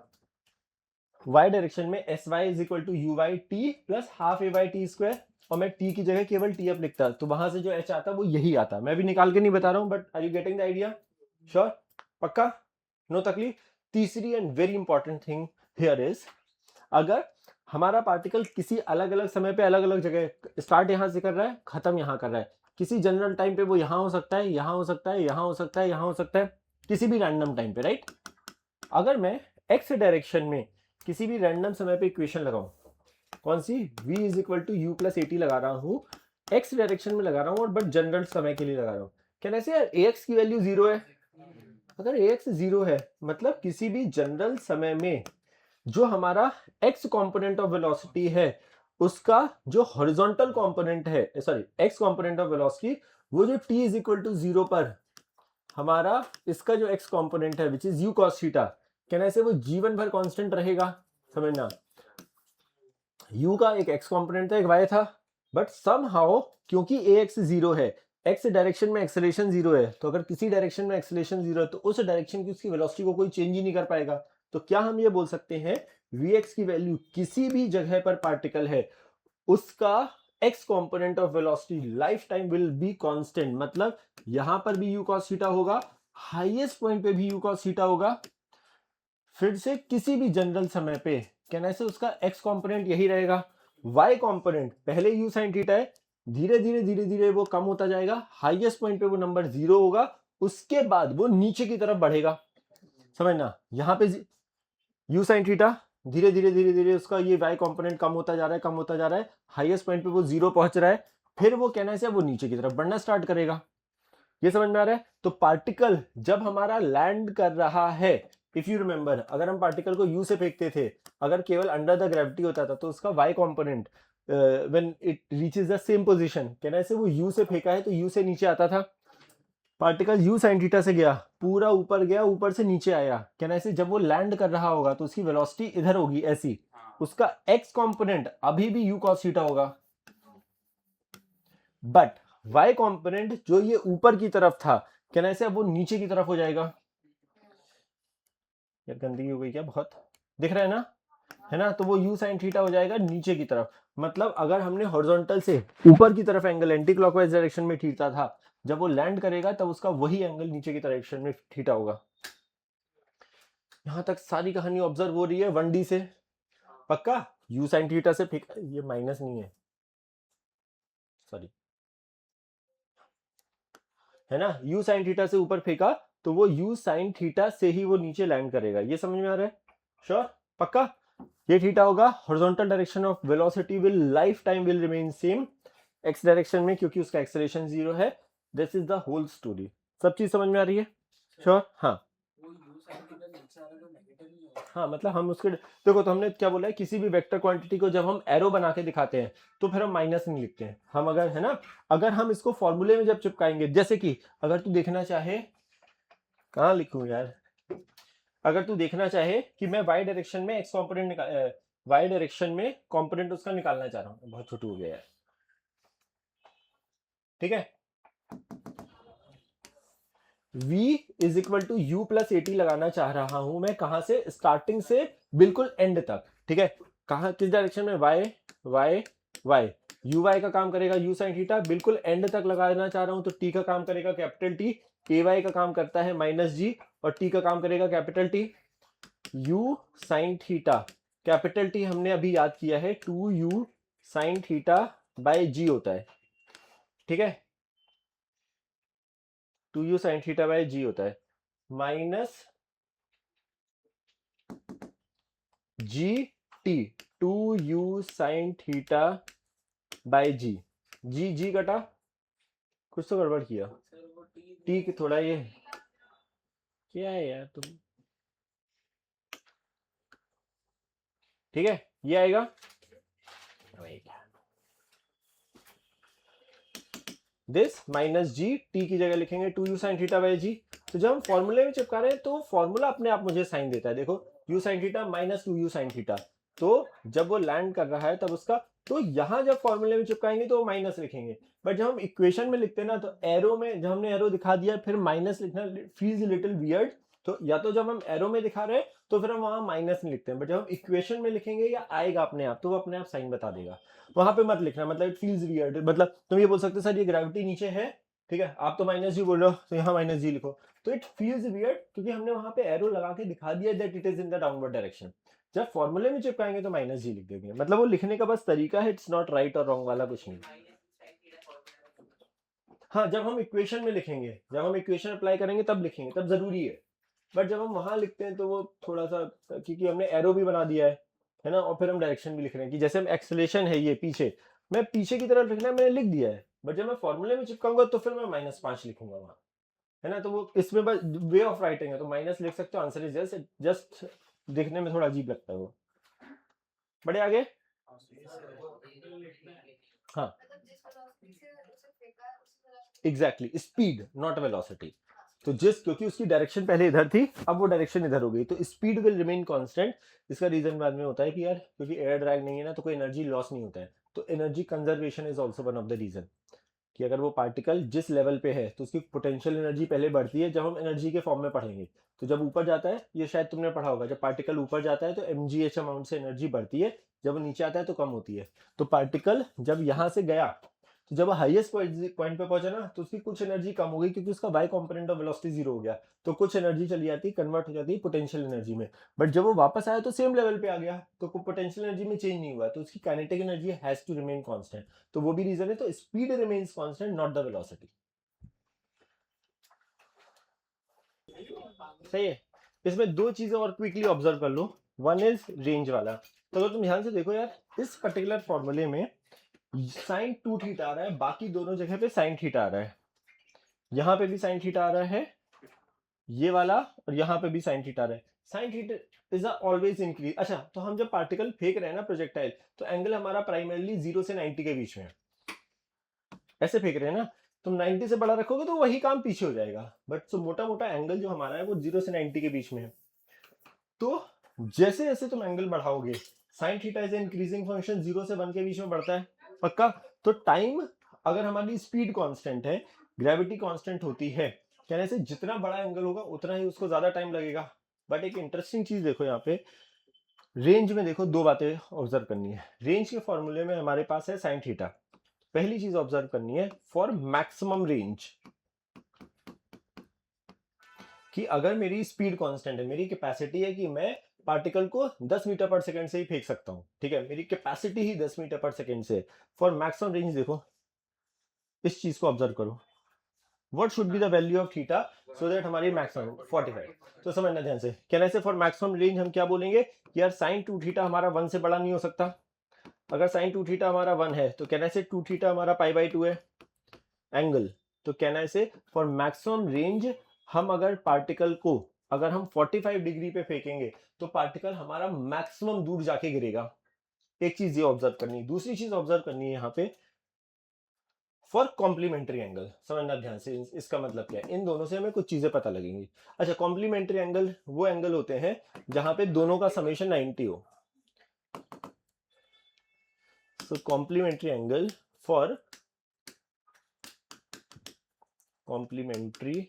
S1: y डायरेक्शन में s y is equal to u y t plus half a y t square और मैं t की जगह केवल t अप लिखता। तो वहां से जो h आता वो यही आता। मैं भी निकाल के नहीं बता रहा हूं but are you getting the idea? Sure? पक्का? नो तकलीफ? तीसरी and very important thing here is अगर हमारा पार्टिकल किसी अलग अलग समय पे अलग अलग जगह स्टार्ट यहां से कर रहा है खत्म यहां कर रहा है, किसी जनरल टाइम पे वो यहां हो सकता है, यहां हो सकता है, यहां हो सकता है, यहां हो सकता है, किसी भी रैंडम टाइम पे, राइट? अगर मैं एक्स डायरेक्शन में किसी भी रैंडम समय पे इक्वेशन लगाऊं, कौन सी? v is equal to u plus a t लगा रहा हूं, एक्स डायरेक्शन में लगा रहा हूं और बट जनरल समय के लिए लगा रहा हूं। क्या ऐसे यार ax की वैल्यू जीरो है? अगर ax जीरो है मतलब किसी भी जनरल समय में जो हमारा x कंपोनेंट ऑफ वेलोसिटी है उसका जो हॉरिजॉन्टल कंपोनेंट है, sorry x component of velocity, वो जो t is equal to zero पर हमारा इसका जो x कंपोनेंट है which is u cos theta, कहना ऐसे वो जीवन भर कांस्टेंट रहेगा। समझना u का एक x कंपोनेंट था एक y था बट समहाउ क्योंकि ax जीरो है, x डायरेक्शन में एक्सेलरेशन जीरो है, तो अगर किसी डायरेक्शन में एक्सेलरेशन जीरो है तो उस डायरेक्शन की उसकी वेलोसिटी को कोई चेंज ही नहीं कर पाएगा। तो क्या हम ये बोल सकते हैं vx की वैल्यू किसी भी जगह पर पार्टिकल है उसका x component of velocity life time will be constant, मतलब यहां पर भी u cos थीटा होगा हाईएस्ट पॉइंट पे भी u cos थीटा होगा, फिर से किसी भी जनरल समय पे कहने से उसका x कंपोनेंट यही रहेगा, y कंपोनेंट पहले u sin थीटा है, धीरे धीरे वो कम होता जाएगा, हाईएस्ट पॉइंट पे वो नंबर 0 होगा, उसके बाद वो नीचे की तरफ बढ़ेगा। समझना, यहाँ पे u sin थीटा धीरे धीरे उसका ये y कंपोनेंट कम होता जा रहा है, हाईएस्ट पॉइंट पे वो 0 पहुंच रहा है, फिर वो कहने से वो नीचे की तरफ बढ़ना स्टार्ट करेगा। ये समझ में आ रहा है? तो पार्टिकल जब हमारा लैंड कर रहा है, इफ यू रिमेंबर, अगर हम पार्टिकल को u से फेंकते थे, अगर केवल अंडर द ग्रेविटी होता था तो उसका y component when it reaches the same position, कहना से वो u से फेंका है तो u से नीचे आता था। पार्टिकल u sin थीटा से गया, पूरा ऊपर गया, ऊपर से नीचे आया, कहना से जब वो लैंड कर रहा होगा तो उसकी वेलोसिटी इधर होगी ऐसी, उसका x कंपोनेंट अभी भी u cos थीटा होगा, बट y कंपोनेंट जो ये ऊपर की तरफ था, कहना से अब वो नीचे की तरफ हो जाएगा। यार गंदगी हो गई क्या बहुत, दिख रहा है ना, तो वो u sin थीटा हो जाएगा नीचे की तरफ। मतलब अगर हमने हॉरिजॉन्टल से ऊपर की तरफ एंगल एंटी क्लॉकवाइज डायरेक्शन में थीटा था, जब वो लैंड करेगा तब उसका वही एंगल नीचे की डायरेक्शन में थीटा होगा। यहां तक सारी कहानी ऑब्जर्व हो रही है 1D से, पक्का? u sin थीटा से ये माइनस नहीं है, सॉरी, है ना, u sin थीटा से ऊपर फेंका तो वो u sin थीटा से ही वो नीचे लैंड करेगा। ये समझ में आ रहा है? श्योर, पक्का? ये थीटा होगा, horizontal direction of velocity will life time will remain same x direction में, क्योंकि उसका एक्सेलरेशन 0 है। This is the whole story. सब चीज समझ में आ रही है? श्योर? हाँ हाँ, मतलब हम उसके देखो, तो हमने क्या बोला है, किसी भी वेक्टर क्वांटिटी को जब हम एरो बना के दिखाते हैं तो फिर हम माइनस नहीं लिखते हैं, हम अगर, है ना, अगर हम इसको फॉर्मूले में जब चिपकाएंगे, जैसे कि अगर तू देखना चाहे, कहाँ लिखूं यार, अगर तू देखना चाहे कि मैं y डायरेक्शन में x कंपोनेंट y डायरेक्शन में कंपोनेंट उसका निकालना चाह रहा हूँ, बहुत छोटू हो गया यार, ठीक है, v is equal to u plus a t लगाना चाह रहा हूं मैं, कहां से, स्टार्टिंग से बिल्कुल एंड तक, ठीक है, कहां, किस डायरेक्शन में, y y y, u y का काम करेगा u sin थीटा, बिल्कुल एंड तक लगाना चाह रहा हूं तो t का काम करेगा कैपिटल T, a y का काम करता है माइनस g, और t का काम करेगा capital T। u sin theta capital T हमने अभी याद किया है, 2u sin theta bye g होता है, ठीक है, 2u sin theta bye g होता है, minus G T, 2u sin theta by G, G कटा, कुछ तो गड़बड़ किया, टी की थोड़ा ये क्या है यार तुम, ठीक है, ये आएगा, दिस माइनस जी, टी की जगह लिखेंगे 2u sin थीटा बाय जी। तो जब हम फॉर्मूले में चिपका रहे हैं तो फॉर्मूला अपने आप मुझे साइन देता है, देखो u sin theta minus 2u sin theta, तो जब वो लैंड कर रहा है तब उसका, तो यहां जब फॉर्मूले में चिपकाएंगे तो माइनस लिखेंगे, बट जब हम इक्वेशन में लिखते हैं ना, तो एरो में जब हमने एरो दिखा दिया फिर माइनस लिखना फील्स लिटिल वियर्ड, तो या तो जब हम एरो में दिखा रहे हैं तो फिर हम वहां माइनस नहीं लिखते हैं, बट जब हम इक्वेशन में लिखेंगे या आएगा अपने आप तो वो अपने आप साइन बता देगा, वहां पे मत लिखना, मतलब इट फील्स वियर्ड, मतलब तुम ये बोल सकते सर ये ग्रेविटी नीचे है, ठीक है, आप तो माइनस जी बोल रहे हो तो यहाँ माइनस जी लिखो, तो इट फील्स वियर्ड क्योंकि हमने वहां पे एरो लगा के दिखा दिया that it is in the downward direction. जब फॉर्मूले में चिपकाएंगे तो माइनस जी लिख देंगे, मतलब वो लिखने का बस तरीका है, इट्स नॉट राइट और रॉन्ग वाला कुछ नहीं। हाँ, जब हम इक्वेशन में लिखेंगे, जब हम इक्वेशन अप्लाई करेंगे तब लिखेंगे, तब जरूरी है, बट जब हम वहां लिखते हैं तो वो थोड़ा सा, क्योंकि हमने एरो भी बना दिया है ना, और फिर हम डायरेक्शन भी लिख रहे हैं, कि जैसे हम एक्सेलेरेशन है ये पीछे, मैं पीछे की तरफ लिखना है, मैंने लिख दिया है, बट जब मैं फॉर्मूले में चिपकाऊंगा तो फिर मैं -5 लिखूंगा वहां, है ना, तो वो इसमें बस वे ऑफ राइटिंग है, तो माइनस लिख सकते हो, आंसर इज जस्ट दिखने में थोड़ा अजीब लगता है वो। बड़े आगे, हाँ एग्जैक्टली, स्पीड नॉट वेलोसिटी, तो जिस, क्योंकि उसकी डायरेक्शन पहले इधर थी, अब वो डायरेक्शन इधर हो गई, तो स्पीड विल रिमेन कांस्टेंट। इसका रीजन बाद में होता है कि यार क्योंकि एयर ड्रैग नहीं है ना, तो कोई एनर्जी लॉस नहीं होता है, तो energy conservation is also one of the reason, कि अगर वो पार्टिकल जिस लेवल पे है तो उसकी पोटेंशियल एनर्जी पहले बढ़ती है, जब हम एनर्जी के फॉर्म में पढ़ेंगे, तो जब ऊपर जाता है, ये शायद तुमने पढ़ा होगा, जब पार्टिकल ऊपर जाता है तो mgh अमाउंट से एनर्जी बढ़ती है, जब वो नीचे आता है तो कम होती है, तो पार्टिकल जब यहाँ से गया तो जब हाईएस्ट पॉइंट पे पहुंचा ना तो उसकी कुछ एनर्जी कम हो गई क्योंकि उसका y component of velocity zero हो गया, तो कुछ एनर्जी चली जाती, कन्वर्ट हो जाती है पोटेंशियल एनर्जी में। बट जब वो वापस आया तो सेम लेवल पे आ गया, तो पोटेंशियल एनर्जी में चेंज नहीं हुआ, तो उसकी kinetic energy has to remain constant. तो वो भी रीजन है, तो speed remains constant not the velocity. सही है। इसमें दो चीजें और क्विकली ऑब्जर्व कर लो। वन इज रेंज वाला। तो अगर तुम ध्यान से देखो यार, इस पर्टिकुलर फॉर्मूले में साइन 2 थीटा आ रहा है, बाकी दोनों जगह पे साइन थीटा आ रहा है, यहां पे भी साइन थीटा आ रहा है ये वाला, और यहां पे भी साइन थीटा आ रहा है। Sign theta is always increase. अच्छा, तो हम जब पार्टिकल फेंक रहे हैं ना प्रोजेक्टाइल, तो एंगल हमारा प्राइमरली 0 से 90 के बीच में है, ऐसे फेंक रहे हैं ना, तुम 90 से बड़ा रखोगे तो वही काम पीछे हो जाएगा। बट तो मोटा मोटा एंगल जो हमारा है वो 0 से 90 के बीच में है। तो जैसे जैसे तुम एंगल बढ़ाओगे, sine theta is increasing function, 0 से 1 के बीच में बढ़ता है, पक्का। तो टाइम, अगर हमारी स्पीड कांस्टेंट है, ग्रेविटी कांस्टेंट होती है, कहने से जितना बड़ा एंगल होगा उतना ही उसको ज्यादा टाइम लगेगा। बट एक इंटरेस्टिंग चीज देखो यहाँ पे, रेंज में देखो दो बातें ऑब्जर्व करनी है। रेंज के फॉर्मूले में हमारे पास है साइन थीटा। पहली चीज ऑब्जर्व करनी है, फॉर मैक्सिमम रेंज, कि अगर मेरी स्पीड कांस्टेंट है, मेरी कैपेसिटी है कि मैं पार्टिकल को 10 मीटर पर सेकंड से ही फेंक सकता हूं, ठीक है, मेरी कैपेसिटी ही 10 मीटर पर सेकंड से। फॉर मैक्सिमम रेंज देखो, इस चीज को ऑब्जर्व करो, what should be the value of theta so that हमारी मैक्सिमम 45। तो समझना ध्यान से, कहने से फॉर मैक्सिमम रेंज हम क्या बोलेंगे कि यार साइन 2 थीटा हमारा 1 से बड़ा नहीं हो सकता। अगर साइन 2 थीटा हमारा 1 है तो कहने से 2 थीटा हमारा पाई बाई 2 है एंगल। तो कहना से फॉर मैक्सिमम रेंज, हम अगर पार्टिकल को, अगर हम 45 डिग्री पे फेंकेंगे तो पार्टिकल हमारा मैक्सिमम दूर जाके गिरेगा। एक चीज ये ऑब्जर्व करनी है। दूसरी चीज ऑब्जर्व करनी है यहाँ पे, फॉर कॉम्प्लीमेंट्री एंगल, समझना ध्यान से, इसका मतलब क्या है, इन दोनों से हमें कुछ चीजें पता लगेंगी। अच्छा, कॉम्प्लीमेंट्री एंगल वो एंगल होते हैं जहां पे दोनों का समेशन 90 हो। So complementary angle, for complementary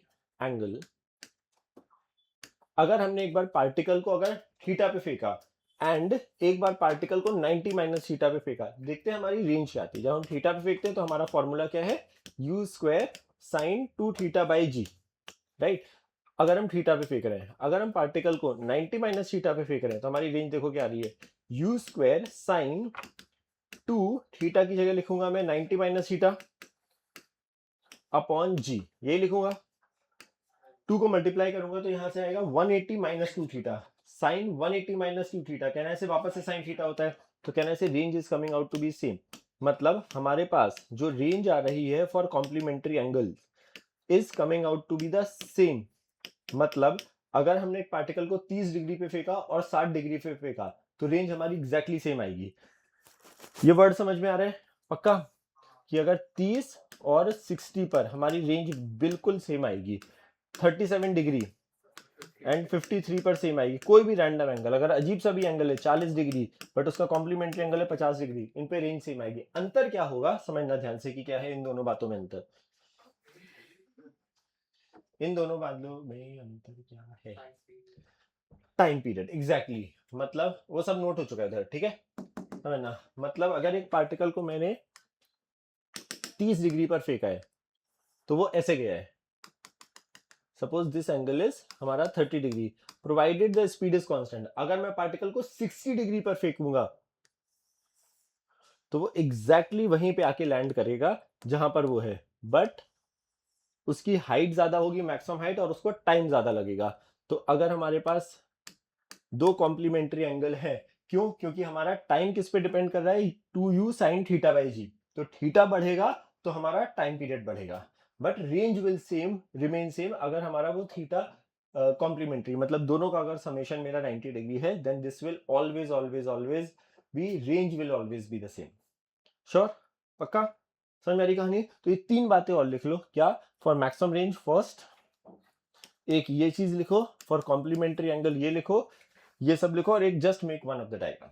S1: angle, अगर हमने एक बार पार्टिकल को अगर थीटा पे फेंका एंड एक बार पार्टिकल को 90 माइनस थीटा पे फेंका, देखते हैं हमारी रेंज क्या आती है। जब हम थीटा पे फेंकते हैं तो हमारा फॉर्मूला क्या है, u square sine 2 theta by g, right. अगर हम थीटा पे फेंक रहे हैं, अगर हम पार्टिकल को 90 माइनस थीटा पे फेंक रहे हैं तो हमारी रेंज देखो क्या आ रही है, यू स्क्वायर साइन 2 थीटा की जगह लिखूंगा मैं 90 माइनस थीटा अपॉन जी, यही लिखूंगा। 2 को मल्टीप्लाई करूंगा तो यहां से आएगा 180 minus 2 theta, sine 180 minus 2 theta, कहना से वापस से साइन थीटा होता है, तो कहना से range is coming out to be same. मतलब हमारे पास जो रेंज आ रही है for complementary angle is coming out to be the same. मतलब अगर हमने एक पार्टिकल को 30 डिग्री पे फेंका और 60 डिग्री पे फेंका तो रेंज हमारी एग्जैक्टली सेम आएगी। ये वर्ड समझ में आ रहा है पक्का, कि अगर 30 और 60 पर हमारी रेंज बिल्कुल सेम आएगी, 37 डिग्री एंड 53 पर सेम आएगी। कोई भी रैंडम एंगल, अगर अजीब सा भी एंगल है 40 डिग्री बट उसका कॉम्प्लीमेंट्री एंगल है 50 डिग्री, इन पे रेंज सेम आएगी। अंतर क्या होगा समझना ध्यान से कि क्या है इन दोनों बातों में अंतर, इन दोनों बातों में अंतर क्या है, टाइम पीरियड, एग्जैक्टली। मतलब वो सब नोट हो चुका है इधर, ठीक है समझना। मतलब अगर एक पार्टिकल को मैंने 30 डिग्री पर फेंका है तो वो ऐसे गया है, सपोज दिस एंगल इज हमारा 30 degree, provided the speed is constant. अगर मैं पार्टिकल को 60 डिग्री पर फेंकूंगा तो वो एग्जैक्टली वहीं पे आके लैंड करेगा जहां पर वो है, बट उसकी हाइट ज्यादा होगी, मैक्सिमम हाइट, और उसको टाइम ज्यादा लगेगा। तो अगर हमारे पास दो कॉम्प्लीमेंट्री एंगल है, क्यों, क्योंकि हमारा टाइम किस पे डिपेंड कर रहा है, 2u साइन थीटा बाई जी। तो थीटा बढ़ेगा तो हमारा टाइम पीरियड बढ़ेगा, but range will same remain same. अगर हमारा वो थीटा कॉम्प्लीमेंट्री, मतलब दोनों का अगर समेशन मेरा 90 डिग्री है, then this will always always always be, range will always be the same. Sure, पक्का समझ में आ रही कहानी। तो ये तीन बातें और लिख लो, क्या, फॉर मैक्सिमम रेंज फर्स्ट, एक ये चीज लिखो, फॉर कॉम्प्लीमेंट्री एंगल ये लिखो, ये सब लिखो, और एक just make one of the diagram,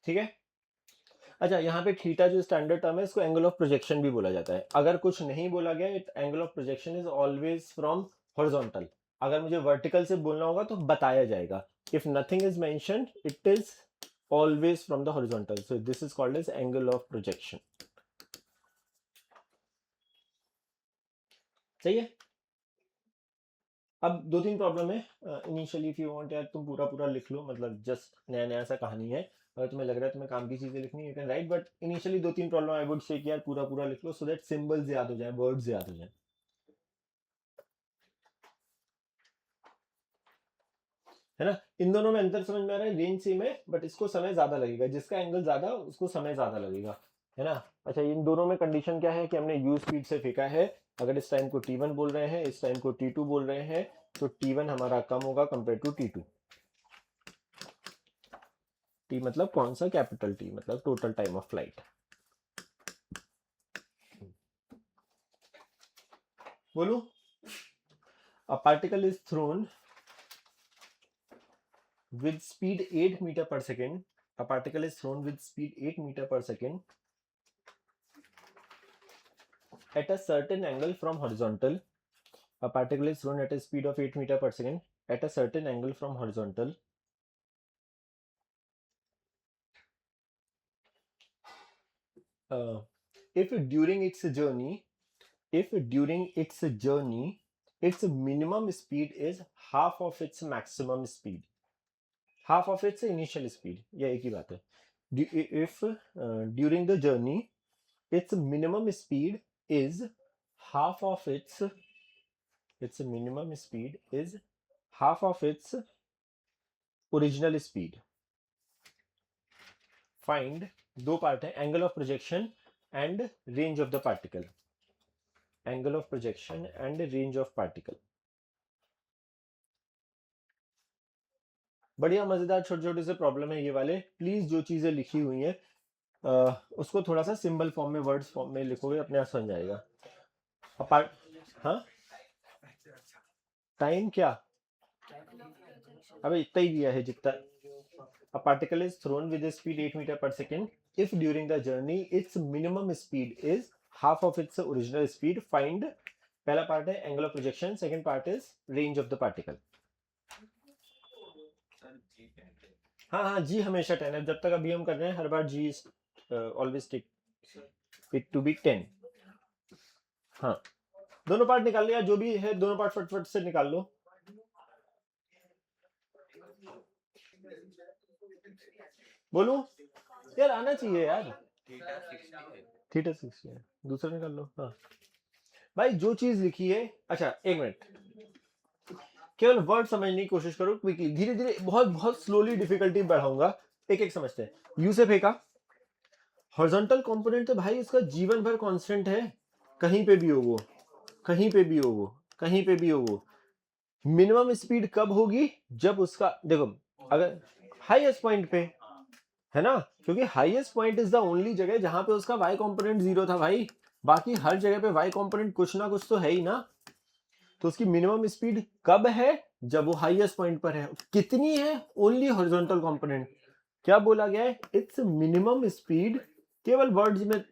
S1: ठीक है। अच्छा, यहाँ पे थीटा जो स्टैंडर्ड टर्म है इसको एंगल ऑफ प्रोजेक्शन भी बोला जाता है। अगर कुछ नहीं बोला गया, angle of projection is always from horizontal. अगर मुझे वर्टिकल से बोलना होगा तो बताया जाएगा। If nothing is mentioned it is always from the horizontal. So this is called as angle of projection. सही है. अब 2-3 प्रॉब्लम है. इनिशियली इफ यू वांट यार तुम पूरा पूरा लिख लो, मतलब जस्ट नया नया सा कहानी है. अगर तुम्हें लग रहा है तुम्हें काम की चीजें लिखनी you can write, but initially 2-3 problem I would say कि यार पूरा पूरा लिख लो, सो दैट सिंबल्स याद हो जाए, वर्ड्स याद हो जाए. है ना. इन दोनों में अंतर समझ में आ रहा है. रेंज सेम है बट इसको समय ज्यादा लगेगा, जिसका एंगल ज्यादा उसको समय ज्यादा लगेगा. है ना. अच्छा, इन दोनों में कंडीशन क्या है कि हमने यू स्पीड से फेंका है. अगर इस टाइम को t1 बोल रहे हैं, इस टाइम को t2 बोल रहे हैं, तो t1 हमारा कम होगा कंपेयर टू t2. t मतलब कौन सा? कैपिटल T मतलब टोटल टाइम ऑफ फ्लाइट. बोलू. अ particle is throne with speed 8 meter per second. A particle is thrown with speed 8 meter per second at a certain angle from horizontal. A particle is thrown at a speed of 8 meter per second at a certain angle from horizontal. If during its journey its minimum speed is half of its maximum speed, half of its initial speed. ये एक ही बात है. If during the journey its minimum speed is half of its minimum speed is half of its original speed. Find, दो part है, angle of projection and range of the particle. Angle of projection and range of particle. बढ़िया मजेदार छोटे छोटे से problem है ये वाले. प्लीज जो चीजें लिखी हुई हैं उसको थोड़ा सा सिंबल फॉर्म में, वर्ड्स फॉर्म में लिखोगे, अपने आप समझ जाएगा. अपार्ट. हाँ, टाइम क्या? अबे इतना ही दिया है जितना. A particle is thrown with a speed 8 meter per second. If during the journey its minimum speed is half of its original speed, find. पहला पार्ट है angle of projection, second part is range of the particle. हाँ हाँ, जी हमेशा 10 है. जब तक अभी हम कर रहे हैं हर बार G always take it to be 10. हाँ, दोनों पार्ट निकाल लिया, जो भी है दोनों पार्ट फटफट से निकाल लो. बोलू यार, आना चाहिए यार. थीटा 60 है. दूसरा निकाल लो. हाँ भाई, जो चीज लिखी है. अच्छा एक मिनट, केवल वर्ड समझने की कोशिश करो क्विकली, धीरे धीरे, बहुत बहुत स्लोली डिफिकल्टी बढ़ाऊंगा. एक एक समझते हैं. यू से फेंका, हॉरिजॉन्टल कंपोनेंट तो भाई उसका जीवन भर कांस्टेंट है, कहीं पे भी हो वो, कहीं पे भी हो वो, कहीं पे भी हो वो. मिनिमम स्पीड कब होगी? जब उसका, देखो, अगर हाईएस्ट पॉइंट पे है ना, क्योंकि highest point is the only जगह जहां पे उसका वाई कंपोनेंट 0 था भाई. बाकी हर जगह पे वाई कंपोनेंट कुछ ना कुछ तो है ही ना. तो उसकी मिनिमम स्पीड कब है? जब वो हाईएस्ट पॉइंट पर है. कितनी है? Only horizontal component. क्या बोला गया है? It's minimum speed. केवल वर्ड्स में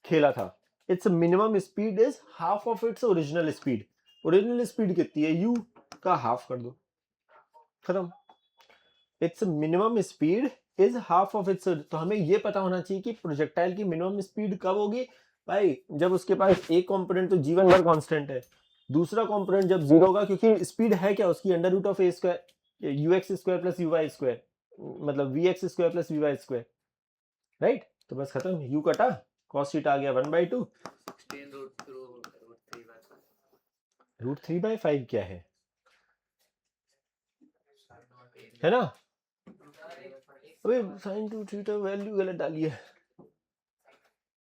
S1: खेला था. It's minimum speed is half of its original speed. Original speed कितनी है? यू का हाफ कर दो, खत्म. It's minimum speed is half of its. तो हमें ये पता होना चाहिए कि प्रोजेक्टाइल की मिनिमम स्पीड कब होगी भाई? जब उसके पास एक कंपोनेंट तो जीवन भर कांस्टेंट है, दूसरा कंपोनेंट जब 0 होगा, क्योंकि स्पीड है क्या उसकी? Under root of A square U X square plus U Y square, मतलब V X square plus V Y square, right. तो बस खत्म. यू कटा, कॉस थीटा आ गया 1/2. रूट 3/5 क्या है ना. अबे साइन टू थीटा वैल्यू गलत डाली है.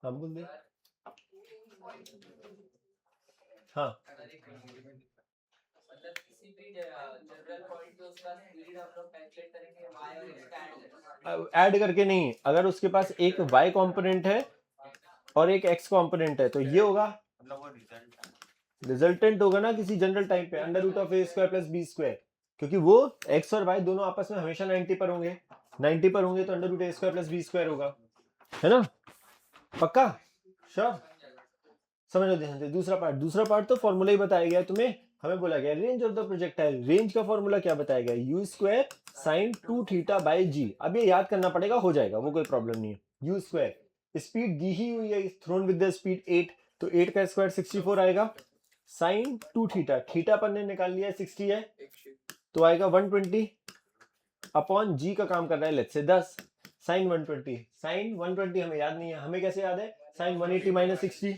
S1: हम बोल दे. हाँ, ऐड करके नहीं. अगर उसके पास एक y कंपोनेंट है और एक x कंपोनेंट है तो ये होगा, रिजल्टेंट होगा ना किसी जनरल टाइम पे, under root of A square plus b square. क्योंकि वो x और y दोनों आपस में हमेशा 90 पर होंगे. 90 पर होंगे तो अंडर रूट ए स्क्वायर प्लस बी स्क्वायर होगा, है ना. पक्का? श्योर? समझ लो ध्यान से. दूसरा पार्ट तो फॉर्मूला ही बताया गया है तुम्हें. हमें बोला गया range of the projectile, range का फॉर्मूला क्या बताया गया, U square sine 2 theta by G. अब ये याद करना पड़ेगा, हो जाएगा वो, कोई प्रॉब्लम नहीं है। यू स्क्वायर स्पीड दी ही हुई है, थ्रोन विद द स्पीड 8, तो 8 का स्क्वायर 64 आएगा। साइन 2 थीटा, थीटा पर ने निकाल लिया 60 है, तो आएगा 120 अपॉन जी का काम कर रहा है लेट्स से 10, साइन 120, साइन 120 हमें याद नहीं है, हमें कैसे याद है, sine 180 minus 60,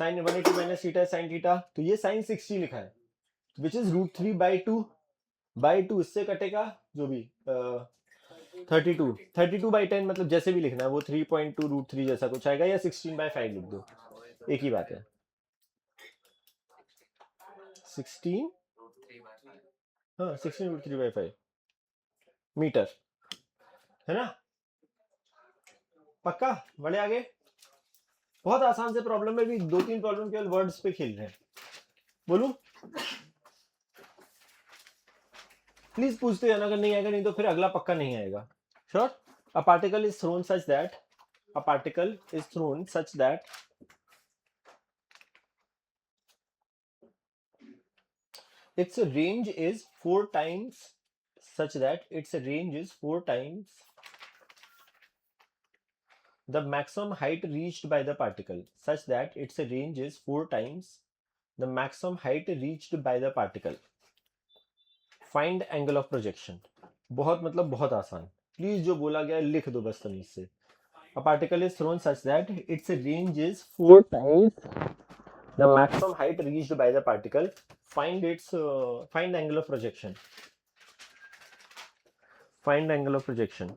S1: sine 180 minus theta sine theta, तो ये साइन 60 लिखा है which is root 3 by two इससे कटेगा जो भी 32 बाई 10, मतलब जैसे भी लिखना है वो 3.2 रूट 3 जैसा कुछ आएगा, या 16 बाई 5 लिख दो, एक ही बात है। 16 हाँ 16 रूट 3 बाई 5 मीटर है ना, पक्का। बड़े आगे, बहुत आसान से प्रॉब्लम में भी 2-3 प्रॉब्लम केवल वर्ड्स पे खेल रहे हैं। बोलूं, प्लीज पूछते जाना, अगर नहीं आएगा नहीं तो फिर अगला पक्का नहीं आएगा। Sure. A particle is throne such that, a particle is throne such that its range is 4 times, such that its range is 4 times the maximum height reached by the particle, such that its range is 4 times the maximum height reached by the particle. Find angle of projection. बहुत मतलब बहुत आसान, please जो बोला गया लिख दो बस तमीज से। A particle is thrown such that its range is 4 times the maximum height reached by the particle. Find angle of projection. Find angle of projection.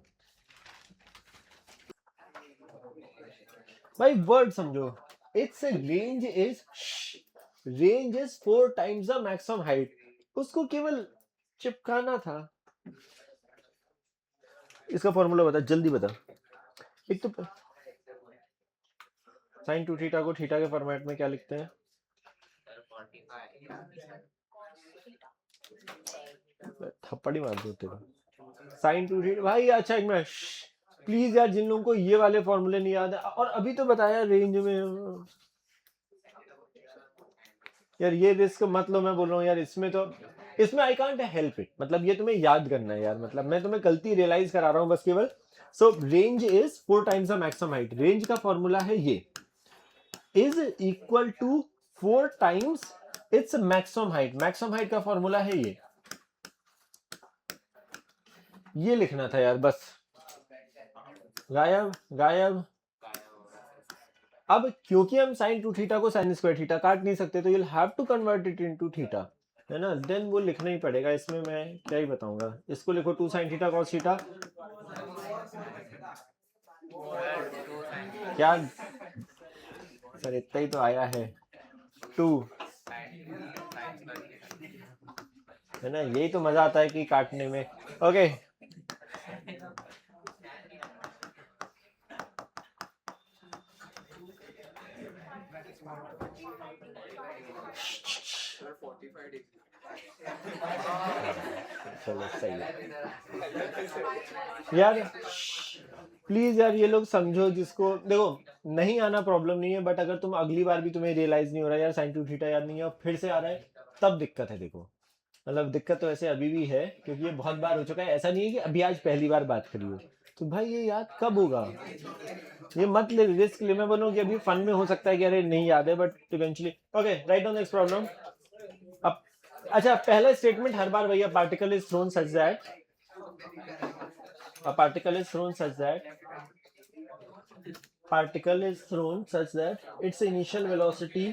S1: भाई वर्ड समझो, it's range is 4 times the maximum height, उसको केवल चिपकाना था। इसका formula बता, जल्दी बता। एक तो साइन 2 थीटा को थीटा के फॉर्मेट में क्या लिखते हैं, थप्पड़ी मार दो तेरा। साइन 2 थीटा भाई, अच्छा एक मिनट प्लीज यार, जिन लोगों को ये वाले फॉर्मूले नहीं याद है, और अभी तो बताया रेंज में, यार ये रिस्क मत लो, मैं बोल रहा हूँ यार, इसमें आई कांट हेल्प इट, मतलब ये तुम्हें याद करना है यार, मतलब मैं तुम्हें गलती रियलाइज करा रहा हूँ बस केवल। So range is 4 times the maximum height, range का फॉर्मूला है ये, is equal to 4 times its maximum height, maximum height का फॉर्मूला है ये लिखना था यार बस। गायब गायब। अब क्योंकि हम साइन 2 थीटा को साइन स्क्वायर थीटा काट नहीं सकते, तो you will have to convert it into theta, है ना, देन वो लिखना ही पड़ेगा। इसमें मैं क्या ही बताऊंगा, इसको लिखो 2 साइन थीटा कॉस थीटा, क्या सर इतना ही तो आया है 2, है ना, यही तो मजा आता है कि काटने में। ओके चलो सही है यार, प्लीज यार ये लोग समझो, जिसको देखो नहीं आना प्रॉब्लम नहीं है, बट अगर तुम अगली बार भी तुम्हें रियलाइज नहीं हो रहा यार साइन 2 थीटा याद नहीं है और फिर से आ रहा है, तब दिक्कत है। देखो मतलब दिक्कत तो ऐसे अभी भी है क्योंकि ये बहुत बार हो चुका है, ऐसा नहीं है कि अभी आज पहली बार बात करी हो, तो भाई ये याद कब होगा, ये मत ले रिस्क ले। मैं बोलूँ कि अभी फन में हो सकता है कि अरे नहीं याद है, but eventually okay write down next problem. अब अच्छा, पहला स्टेटमेंट हर बार भैया, particle is throne such that, a particle is thrown such that particle is thrown such that its initial velocity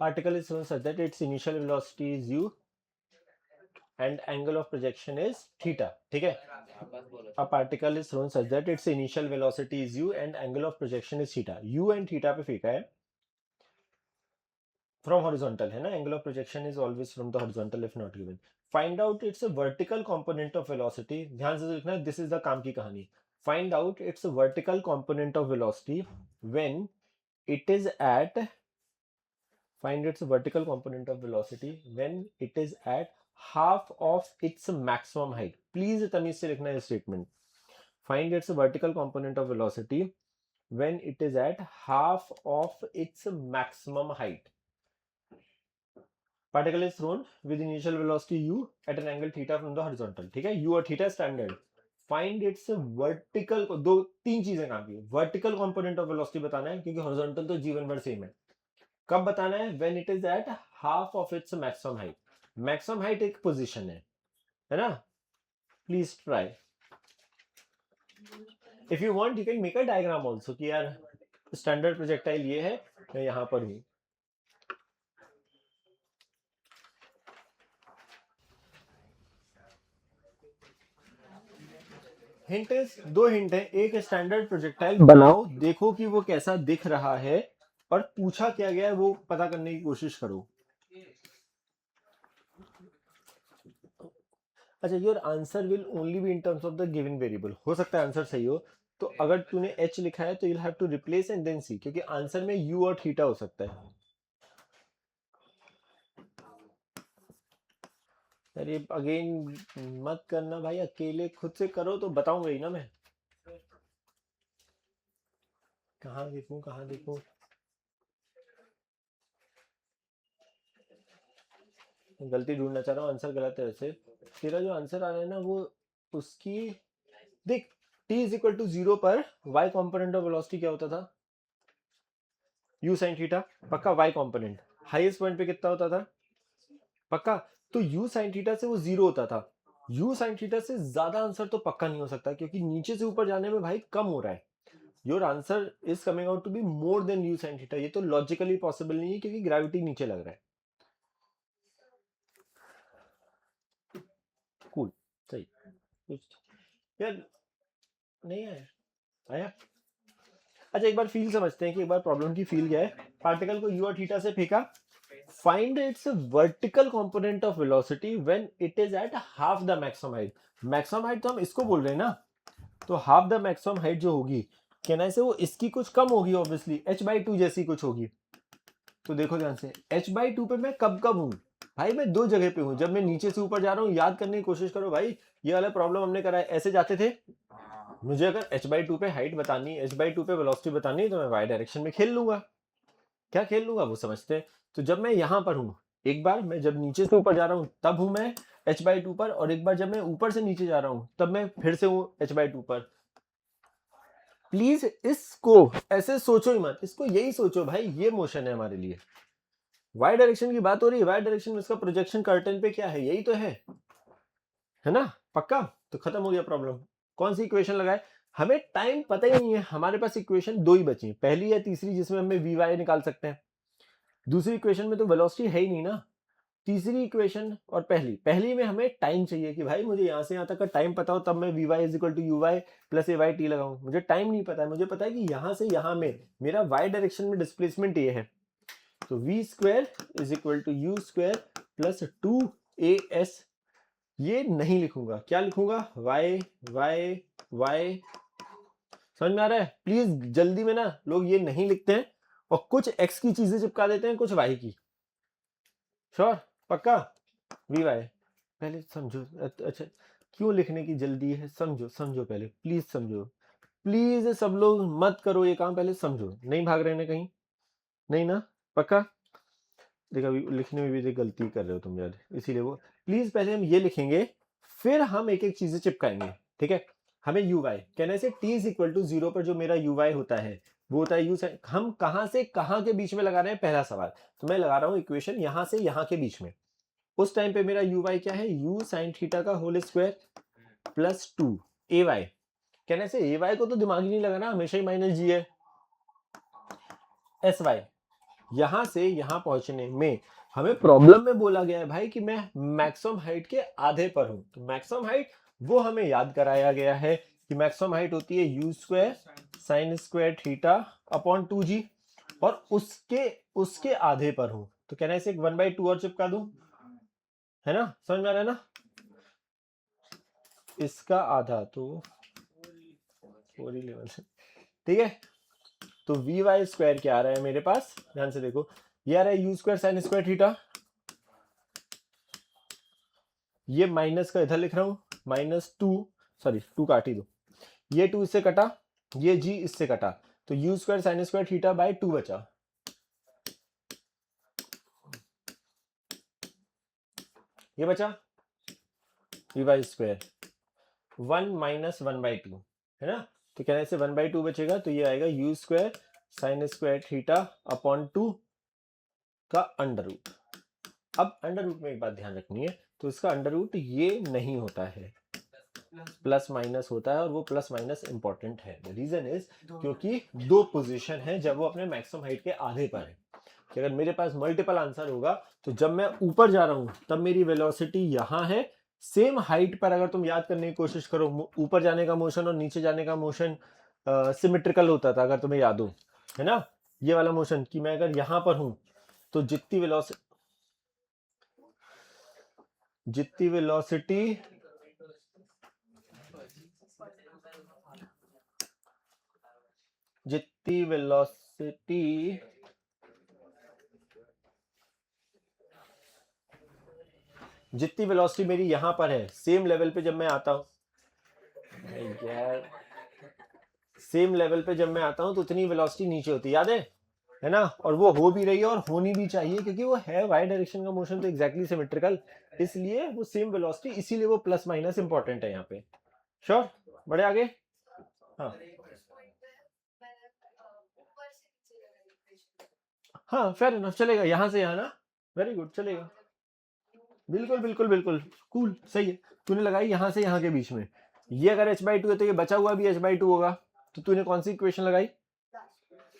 S1: particle is thrown such that its initial velocity is u and angle of projection is theta, ठीक है। a particle is thrown such that its initial velocity is u and angle of projection is theta, u and theta पे फेंका है from horizontal, है ना, angle of projection is always from the horizontal if not given. Find out its vertical component of velocity, ध्यान से लिखना, this is the काम की कहानी। Find out its vertical component of velocity when it is at, find its vertical component of velocity when it is at half of its maximum height. Please तमीज से लिखना है statement. Find its vertical component of velocity when it is at half of its maximum height. Particle is thrown with initial velocity u at an angle theta from the horizontal, ठीक है, u और theta standard. Find its vertical, दो तीन चीजें काम की, vertical component of velocity बताना है क्योंकि हॉरिजॉन्टल तो जीवन भर सेम है। कब बताना है? When it is at half of its maximum height. Maximum height एक पोजीशन है ना? Please try, if you want you can make a diagram also कि यार स्टैंडर्ड प्रोजेक्टाइल ये है, मैं यहां पर हूं। हिंट, दो हिंट है, एक स्टैंडर्ड प्रोजेक्टाइल बनाओ, देखो कि वो कैसा दिख रहा है, और पूछा क्या गया है वो पता करने की कोशिश करो। अच्छा, your answer will only be in terms of the given variable. हो सकता है आंसर सही हो, तो अगर तूने h लिखा है तो you have to replace and then C, क्योंकि आंसर में u और थीटा हो सकता है। अरे अगेन मत करना भाई, अकेले खुद से करो तो बताऊंगा ही ना मैं। कहाँ देखूं कहाँ देखूं? गलती ढूंढना चाह रहा हूँ, आंसर गलत है वैसे। तेरा जो आंसर आ रहा है ना वो उसकी, देख, t इज इक्वल टू 0 पर y कॉम्पोनेंट ऑफ वेलोसिटी क्या होता था? u sin theta. पक्का y कॉम्पोनेंट हाईएस्ट पॉइंट पे कितना होता था? पक्का। तो u sin थीटा से वो 0 होता था। u sin थीटा से ज्यादा आंसर तो पक्का नहीं हो सकता, क्योंकि नीचे से ऊपर जाने में भाई कम हो रहा है। Your answer is coming out to be more than u sin theta. ये तो लॉजिकली पॉसिबल नहीं है क्योंकि ग्रेविटी नीचे लग रहा है। कूल, सही। कुछ यार नहीं आया, आया। अच्छा, एक बार फील समझते हैं कि एक बार प्रॉब्लम की फील क्या है। पार्टिकल को u और थीटा से फेंका, find its vertical component of velocity when it is at half the maximum height. Maximum height तो हम इसको बोल रहे हैं ना, तो हाफ द मैक्सिमम हाइट जो होगी, कहना से वो इसकी कुछ कम होगी, ऑब्वियसली h/2 जैसी कुछ होगी। तो देखो ध्यान से, h/2 पे मैं कब कब हूं भाई? मैं दो जगह पे हूं, जब मैं नीचे से ऊपर जा रहा हूं। याद करने की कोशिश करो भाई, ये वाला प्रॉब्लम हमने करा है, ऐसे जाते थे। मुझे अगर h/2 पे हाइट बतानी, h/2 पे वेलोसिटी बतानी, तो मैं y डायरेक्शन में खेल लूंगा। क्या खेल लूंगा वो समझते हैं। तो जब मैं यहां पर हूं, एक बार मैं जब नीचे से ऊपर जा रहा हूं तब हूं मैं h/2 पर, और एक बार जब मैं ऊपर से नीचे जा रहा हूं तब मैं फिर से हूं h/2 पर। प्लीज इसको ऐसे सोचो ही मत, इसको यही सोचो भाई, ये मोशन है हमारे लिए। वाई डायरेक्शन की बात हो रही है, वाई डायरेक्शन में इसका प्रोजेक्शन कर्टन पे क्या है? यही तो है ना? पक्का। तो खत्म हो गया प्रॉब्लम। कौन सी इक्वेशन लगाए? हमें टाइम पता ही नहीं है, हमारे पास इक्वेशन दो ही बची, पहली या तीसरी जिसमें हमें वी वाई निकाल सकते हैं। दूसरी इक्वेशन में तो वेलोसिटी है ही नहीं ना। तीसरी इक्वेशन और पहली, पहली में हमें टाइम चाहिए कि भाई मुझे यहां से यहां तक का टाइम पता हो, तब मैं v y is equal to u y plus a y t लगाऊं। मुझे टाइम नहीं पता है, मुझे पता है कि यहां से यहां में मेरा वाई डायरेक्शन में डिस्प्लेसमेंट ये है। तो v square is equal to u square plus 2as। ये नहीं लिखूंगा, क्या लिखूंगा? Y y y. समझ में आ रहा है? प्लीज जल्दी में ना लोग ये नहीं लिखते हैं, और कुछ एक्स की चीजें चिपका देते हैं, कुछ वाई की। श्योर? पक्का? वी वाई पहले समझो। अच्छा, क्यों लिखने की जल्दी है? समझो समझो पहले, प्लीज समझो। प्लीज सब लोग मत करो ये काम, पहले समझो। नहीं भाग रहे ना कहीं? नहीं ना? पक्का? देखो अभी लिखने में भी गलती कर रहे हो तुम यार, इसीलिए वो। प्लीज पहले हम ये लिखेंगे, फिर हम एक एक चीजें चिपकाएंगे, ठीक है? हमें यू वाई कहने से t इज इक्वल टू 0 पर जो मेरा यू वाई होता है वो होता है यू साइन। हम कहां से कहां के बीच में लगा रहे हैं? पहला सवाल। तो मैं लगा रहा हूं इक्वेशन यहां से यहां के बीच में। उस टाइम पे मेरा यू वाई क्या है? यू साइन थीटा का होल स्क्वायर प्लस 2 ए वाई। कहने से ए वाई को तो दिमाग ही नहीं लगाना, हमेशा ही माइनस जी है। एस वाई, यहां से यहां पहुंचने में हमें प्रॉब्लम में बोला गया है भाई कि मैं मैक्सिमम हाइट के आधे पर हूं। तो मैक्सिमम हाइट वो हमें याद कराया गया है कि मैक्सिमम हाइट होती है u square sine square theta upon 2g, और उसके उसके आधे पर हूं। तो कहना है इसे 1/2 और चिपका दूं, है ना? समझ में आ रहा है ना? इसका आधा तो 4 लेवल से, ठीक है? तो वी वाई स्क्वायर क्या आ रहा है मेरे पास? ध्यान से देखो, ये आ रहा है u square sine square theta. ये माइनस का इधर लिख रहा हूं, -2, सॉरी 2 काट ही दो, ये 2 इससे कटा, ये g इससे कटा, तो you square sine square theta by 2 बचा। ये बचा वी वाई स्क्वायर 1 माइनस 1/2 है ना, तो क्या ऐसे 1/2 बचेगा, तो ये आएगा you square sine square theta upon 2 का अंडर रूट। अब अंडर रूट में एक बात ध्यान रखनी है, तो इसका अंडर रूट ये नहीं होता है, प्लस माइनस होता है, और वो प्लस माइनस इंपॉर्टेंट है। द रीजन इज क्योंकि दो पोजीशन है जब वो अपने मैक्सिमम हाइट के आधे पर है, कि अगर मेरे पास मल्टीपल आंसर होगा तो जब मैं ऊपर जा रहा हूं तब मेरी वेलोसिटी यहां है, सेम हाइट पर अगर तुम याद करने की कोशिश करो, ऊपर जाने का मोशन और नीचे जाने का मोशन सिमेट्रिकल होता था, अगर तुम्हें याद हो, है ना, ये वाला मोशन, कि मैं अगर यहां पर हूं तो जितनी वेलोसिटी जितनी वेलोसिटी जितनी वेलोसिटी मेरी यहां पर है, सेम लेवल पे जब मैं आता हूं यार, सेम लेवल पे जब मैं आता हूं तो उतनी वेलोसिटी नीचे होती है, याद है ना, और वो हो भी रही है और होनी भी चाहिए, क्योंकि वो है वाई डायरेक्शन का मोशन, तो एग्जैक्टली सिमेट्रिकल, इसलिए वो सेम वेलोसिटी, इसीलिए वो प्लस माइनस इंपॉर्टेंट है यहाँ पे। श्योर, बड़े आगे। हाँ हाँ, फेयर इनफ, चलेगा यहाँ से यहाँ ना, वेरी गुड, चलेगा, बिल्कुल बिल्कुल बिल्कुल, कूल, सही है। तूने लगाई यहाँ से यहाँ के बीच में, ये अगर h/2 है तो ये बचा हुआ भी h/2 होगा, तो तूने कौन सी इक्वेशन लगाई,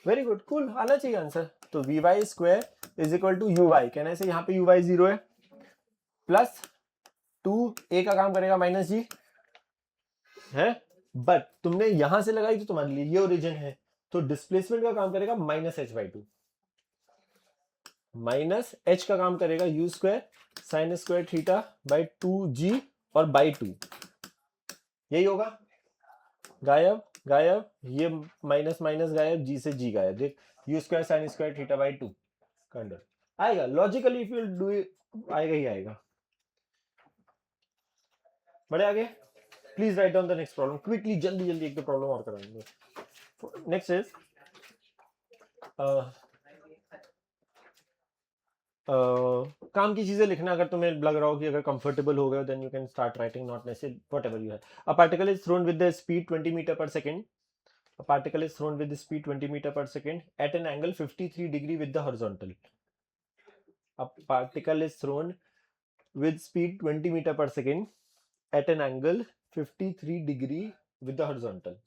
S1: वेरी गुड, कूल, आना चाहिए आंसर। तो v Y square is equal to u y, कहने से यहाँ पे यू वाई 0 है, प्लस 2 ए का काम करेगा माइनस जी है, बट तुमने यहां से लगाई तो तुम्हारे लिए ये ओरिजिन है, तो डिस्प्लेसमेंट का काम करेगा माइनस h/2, माइनस h का काम करेगा you square sine square theta by 2g और बाई 2, यही होगा, गायब गायब, ये माइनस माइनस गायब, जी से जी गायब, देख you square sine square theta by 2 under आएगा, लॉजिकली इफ यू डू आएगा ही आएगा। बड़े आगे, please write down the next problem quickly, जल्दी जल्दी, एक दो प्रॉब्लम और कराएंगे। नेक्स्ट इज काम की चीजें लिखना, अगर तुम्हें लग रहा हो कि अगर कंफर्टेबल हो गए, then you can start writing, not necessary, whatever you have. A particle is thrown with the speed 20 meter per second, a particle is thrown with the speed 20 meter per second at an angle 53 degree with the horizontal. A particle is thrown with speed 20 meter per second at an angle 53 degree with the horizontal.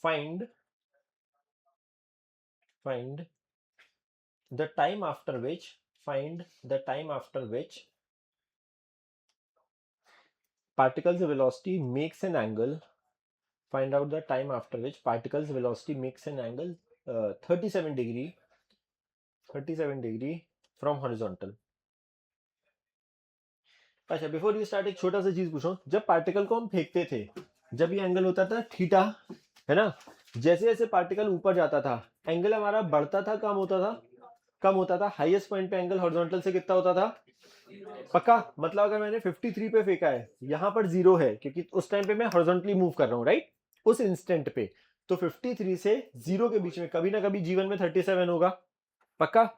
S1: Find the time after which particle's velocity makes an angle. Find out the time after which particle's velocity makes an angle 37 degree from horizontal. अच्छा, before you start एक छोटा सा चीज पूछो, जब particle को हम फेंकते थे, जब ये एंगल होता था थीटा, है ना, जैसे जैसे पार्टिकल ऊपर जाता था एंगल हमारा बढ़ता था, कम होता था, हाईएस्ट पॉइंट पे एंगल हॉरिजॉन्टल से कितना होता था, पक्का, मतलब अगर मैंने 53 पे फेंका है, यहां पर 0 है, क्योंकि उस टाइम पे मैं हॉरिजॉन्टली मूव कर रहा हूं, राइट, उस इंस्टेंट पे, तो 53 से 0 के बीच में कभी ना कभी जीवन में 37 होगा, पक्का,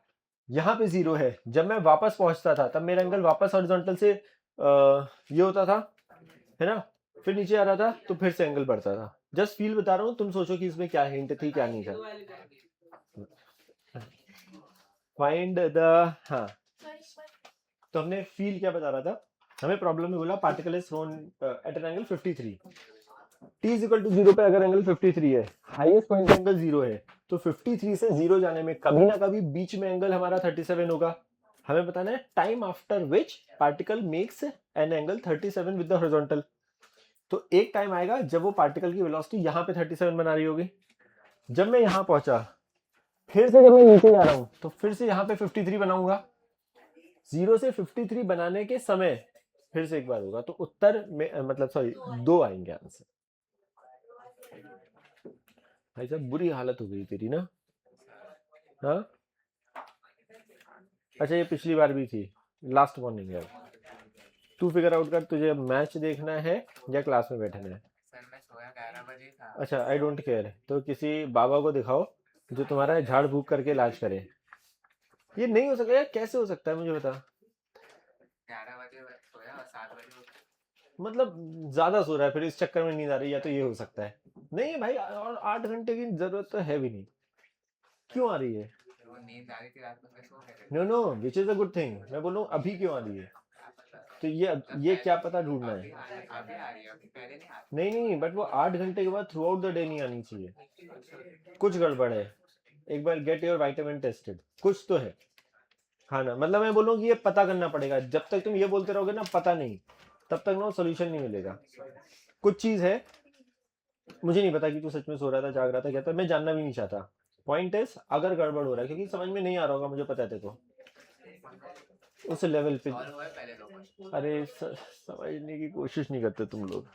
S1: यहां पे 0 है, जब मैं वापस पहुंचता था तब मेरा एंगल वापस हॉरिजॉन्टल से ये होता था, है ना, फिर नीचे आ रहा था तो फिर से एंगल बढ़ता था, जस्ट फील बता रहा हूं, तुम सोचो कि इसमें क्या हिंट थी क्या नहीं था। फाइंड द, हाँ, तो हमने फील क्या बता रहा था, हमें प्रॉब्लम में बोला particle is thrown at an angle 53, t is equal to 0 पे अगर एंगल 53 है, हाईएस्ट पॉइंट एंगल 0 है, तो 53 से 0 जाने में कभी ना कभी बीच में एंगल हमारा 37 होगा, हमें बताना है time after which particle makes an angle 37 with the horizontal. तो एक टाइम आएगा जब वो पार्टिकल की वेलोसिटी यहाँ पे 37 बना रही होगी, जब मैं यहाँ पहुंचा, फिर से जब मैं नीचे जा रहा हूं तो फिर से यहाँ पे 53 बनाऊंगा, 0 से 53 बनाने के समय फिर से एक बार होगा, तो उत्तर में मतलब सॉरी 2 आएंगे आंसर। भाई साहब बुरी हालत हो गई तेरी ना, हाँ, अच्छा ये पिछली बार भी थी, लास्ट वार्निंग है, तू फिगर आउट कर, तुझे मैच देखना है या क्लास में बैठना है।
S2: सर मैं सोया 11 बजे था।
S1: अच्छा, आई डोंट केयर, तो किसी बाबा को दिखाओ जो तुम्हारा झाड़ फूक करके इलाज करे। ये नहीं हो सकता यार, कैसे हो सकता है मुझे बता।
S2: 11 बजे 7 बजे उठा।
S1: मतलब ज्यादा सो रहा है, फिर इस चक्कर में नींद आ रही है, या तो ये हो सकता है। नहीं भाई, और 8 घंटे की जरूरत तो है भी नहीं, क्यों आ रही है?
S2: फिर वो नींद आ रही थी रात में, मैं सो गया
S1: नो
S2: था।
S1: No, which is a good thing. मैं बोल रहा हूँ अभी क्यों आ रही है,
S2: क्या पता।
S1: तो
S2: मतलब
S1: ये क्या
S2: पहले
S1: पता ढूंढना
S2: अभी
S1: है।
S2: अभी आ रही है, अभी पहले नहीं आती।
S1: नहीं नहीं, बट वो 8 घंटे के बाद थ्रू आउट द डे नहीं आनी चाहिए, कुछ गड़बड़ है। एक बार गेट योर विटामिन टेस्टेड, कुछ तो है। हाँ ना, मतलब मैं बोलूँ कि ये पता करना पड़ेगा। जब तक तुम ये बोलते रहोगे ना पता नहीं, तब तक ना सोल्यूशन नहीं मिलेगा। कुछ चीज है, मुझे नहीं पता कि तू सच में सो रहा था, जाग रहा था, क्या था, मैं जानना भी नहीं चाहता। पॉइंट इज, अगर गड़बड़ हो रहा है, क्योंकि समझ में नहीं आ रहा होगा, मुझे पता है तेरे को उस लेवल पे।
S2: सॉल्व हुआ है पहले दो क्वेश्चन।
S1: अरे समझने की कोशिश नहीं करते तुम लोग।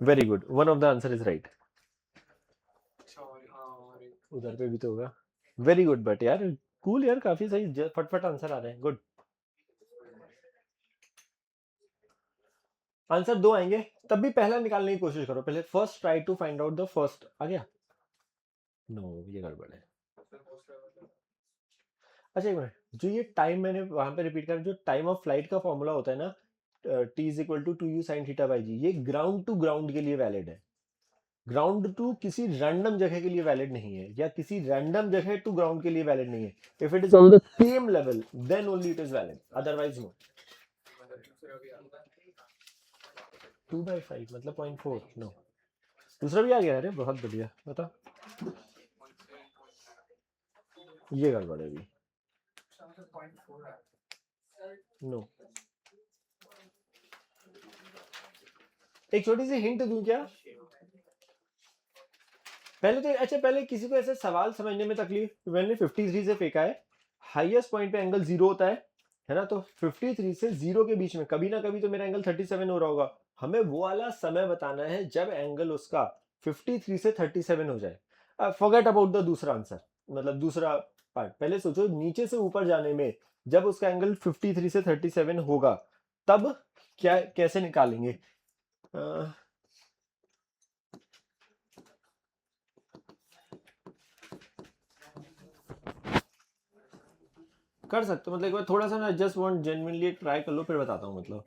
S1: Very good, one of the answer is right. उधर पे भी तो होगा। वेरी गुड, बट यार कूल यार, काफी सही, फटफट आंसर आ रहे हैं, गुड। आंसर दो आएंगे, तब भी पहला निकालने की कोशिश करो, पहले first try to find out the first. आ गया? नो, ये गड़बड़ है। अच्छा एक मिनट, जो ये टाइम मैंने वहां पे रिपीट करा, जो टाइम ऑफ फ्लाइट का फॉर्मूला होता है ना, T is equal to 2u sine theta by G, ये ग्राउंड टू ग्राउंड के लिए वैलिड है। ग्राउंड टू किसी रैंडम जगह के लिए वैलिड नहीं है, या किसी रैंडम जगह टू ग्राउंड के लिए वैलिड नहीं है। If it is on the same level then only it is valid, otherwise no. 2/5 मतलब 0.4, नो। दूसरा भी आ गया, अरे बहुत बढ़िया, बता। ये गड़बड़ है अभी, नो। एक छोटी सी हिंट दूं क्या? पहले तो अच्छा, पहले किसी को ऐसे सवाल समझने में तकलीफ, मैंने 53 से फेंका है, हाईएस्ट पॉइंट पे एंगल 0 होता है ना, तो 53 से 0 के बीच में कभी ना कभी तो मेरा एंगल 37 हो रहा होगा। हमें वो वाला समय बताना है जब एंगल उसका 53 से 37 हो जाए। फॉरगेट अबाउट द दूसरा आंसर, मतलब दूसरा पार्ट। पहले सोचो नीचे से ऊपर जाने में जब उसका एंगल 53 से 37 होगा, तब क्या कैसे निकालेंगे? कर सकते हो, मतलब एक बार थोड़ा सा ना, जस्ट वांट जेन्युइनली ट्राई कर लो, फिर बताता हूँ मतलब।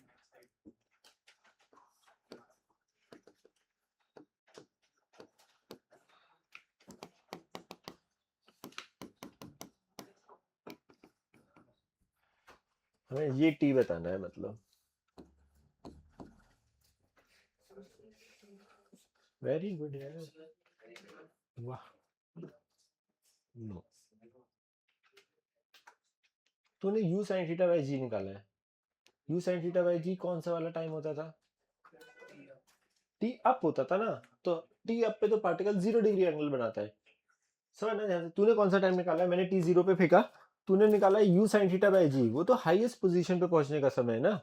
S1: हमें ये टी बताना है मतलब। वेरी गुड यार, वाह। नो, तूने यू साइन थीटा बाई जी निकाला है। यू साइन थीटा बाई जी कौन सा वाला टाइम होता था? टी अप होता था ना, तो टी अप पे तो पार्टिकल 0 डिग्री एंगल बनाता है। समझ ना ध्यान से, तूने कौन सा टाइम निकाला है? मैंने टी 0 पे फेंका, तूने निकाला है यू साइन थीटा बाई जी, वो तो हाईएस्ट पोजीशन पे पहुंचने का समय है ना।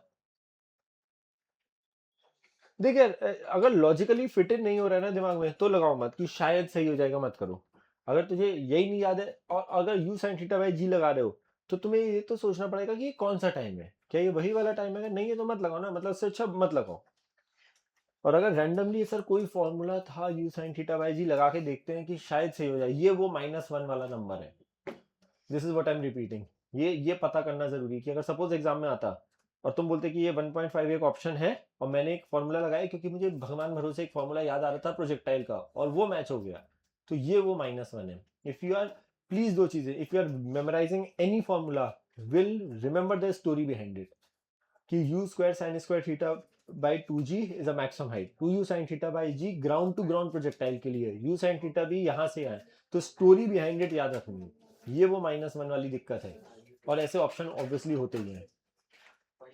S1: देख यार, अगर लॉजिकली फिटेड नहीं हो रहा है ना दिमाग में, तो लगाओ मत कि शायद सही हो जाएगा, मत करो। अगर तुझे यही नहीं याद है, और अगर यू साइन थीटा बाई जी लगा रहे हो, तो तुम्हें ये तो सोचना पड़ेगा कि ये कौन सा टाइम है, क्या ये वही वाला टाइम है? अगर नहीं है तो मत लगाओ ना, मतलब उससे अच्छा मत लगाओ। और अगर रैंडमली सर कोई फॉर्मूला था यू साइन थीटा बाई जी, लगा के देखते हैं कि शायद सही हो जाए, ये वो -1 वाला नंबर है। This is what I am repeating. ये पता करना जरूरी है कि अगर सपोज एग्जाम में आता और तुम बोलते कि ये 1.5 एक ऑप्शन है, और मैंने एक फॉर्मूला लगाया क्योंकि मुझे भगवान भरोसे एक फॉर्मूला याद आ रहा था प्रोजेक्टाइल का, और वो मैच हो गया, तो ये वो -1 है। इफ यू आर, प्लीज दो चीजें, if you are memorising any formula, will remember the story behind it, कि U square sine square theta by 2g is a maximum height, 2u sine theta by G ground to ground projectile के लिए, you sine theta भी यहाँ से आए, तो story behind it याद रखनी, ये वो -1 वाली दिक्कत है। और ऐसे ऑप्शन ऑब्वियसली होते ही हैं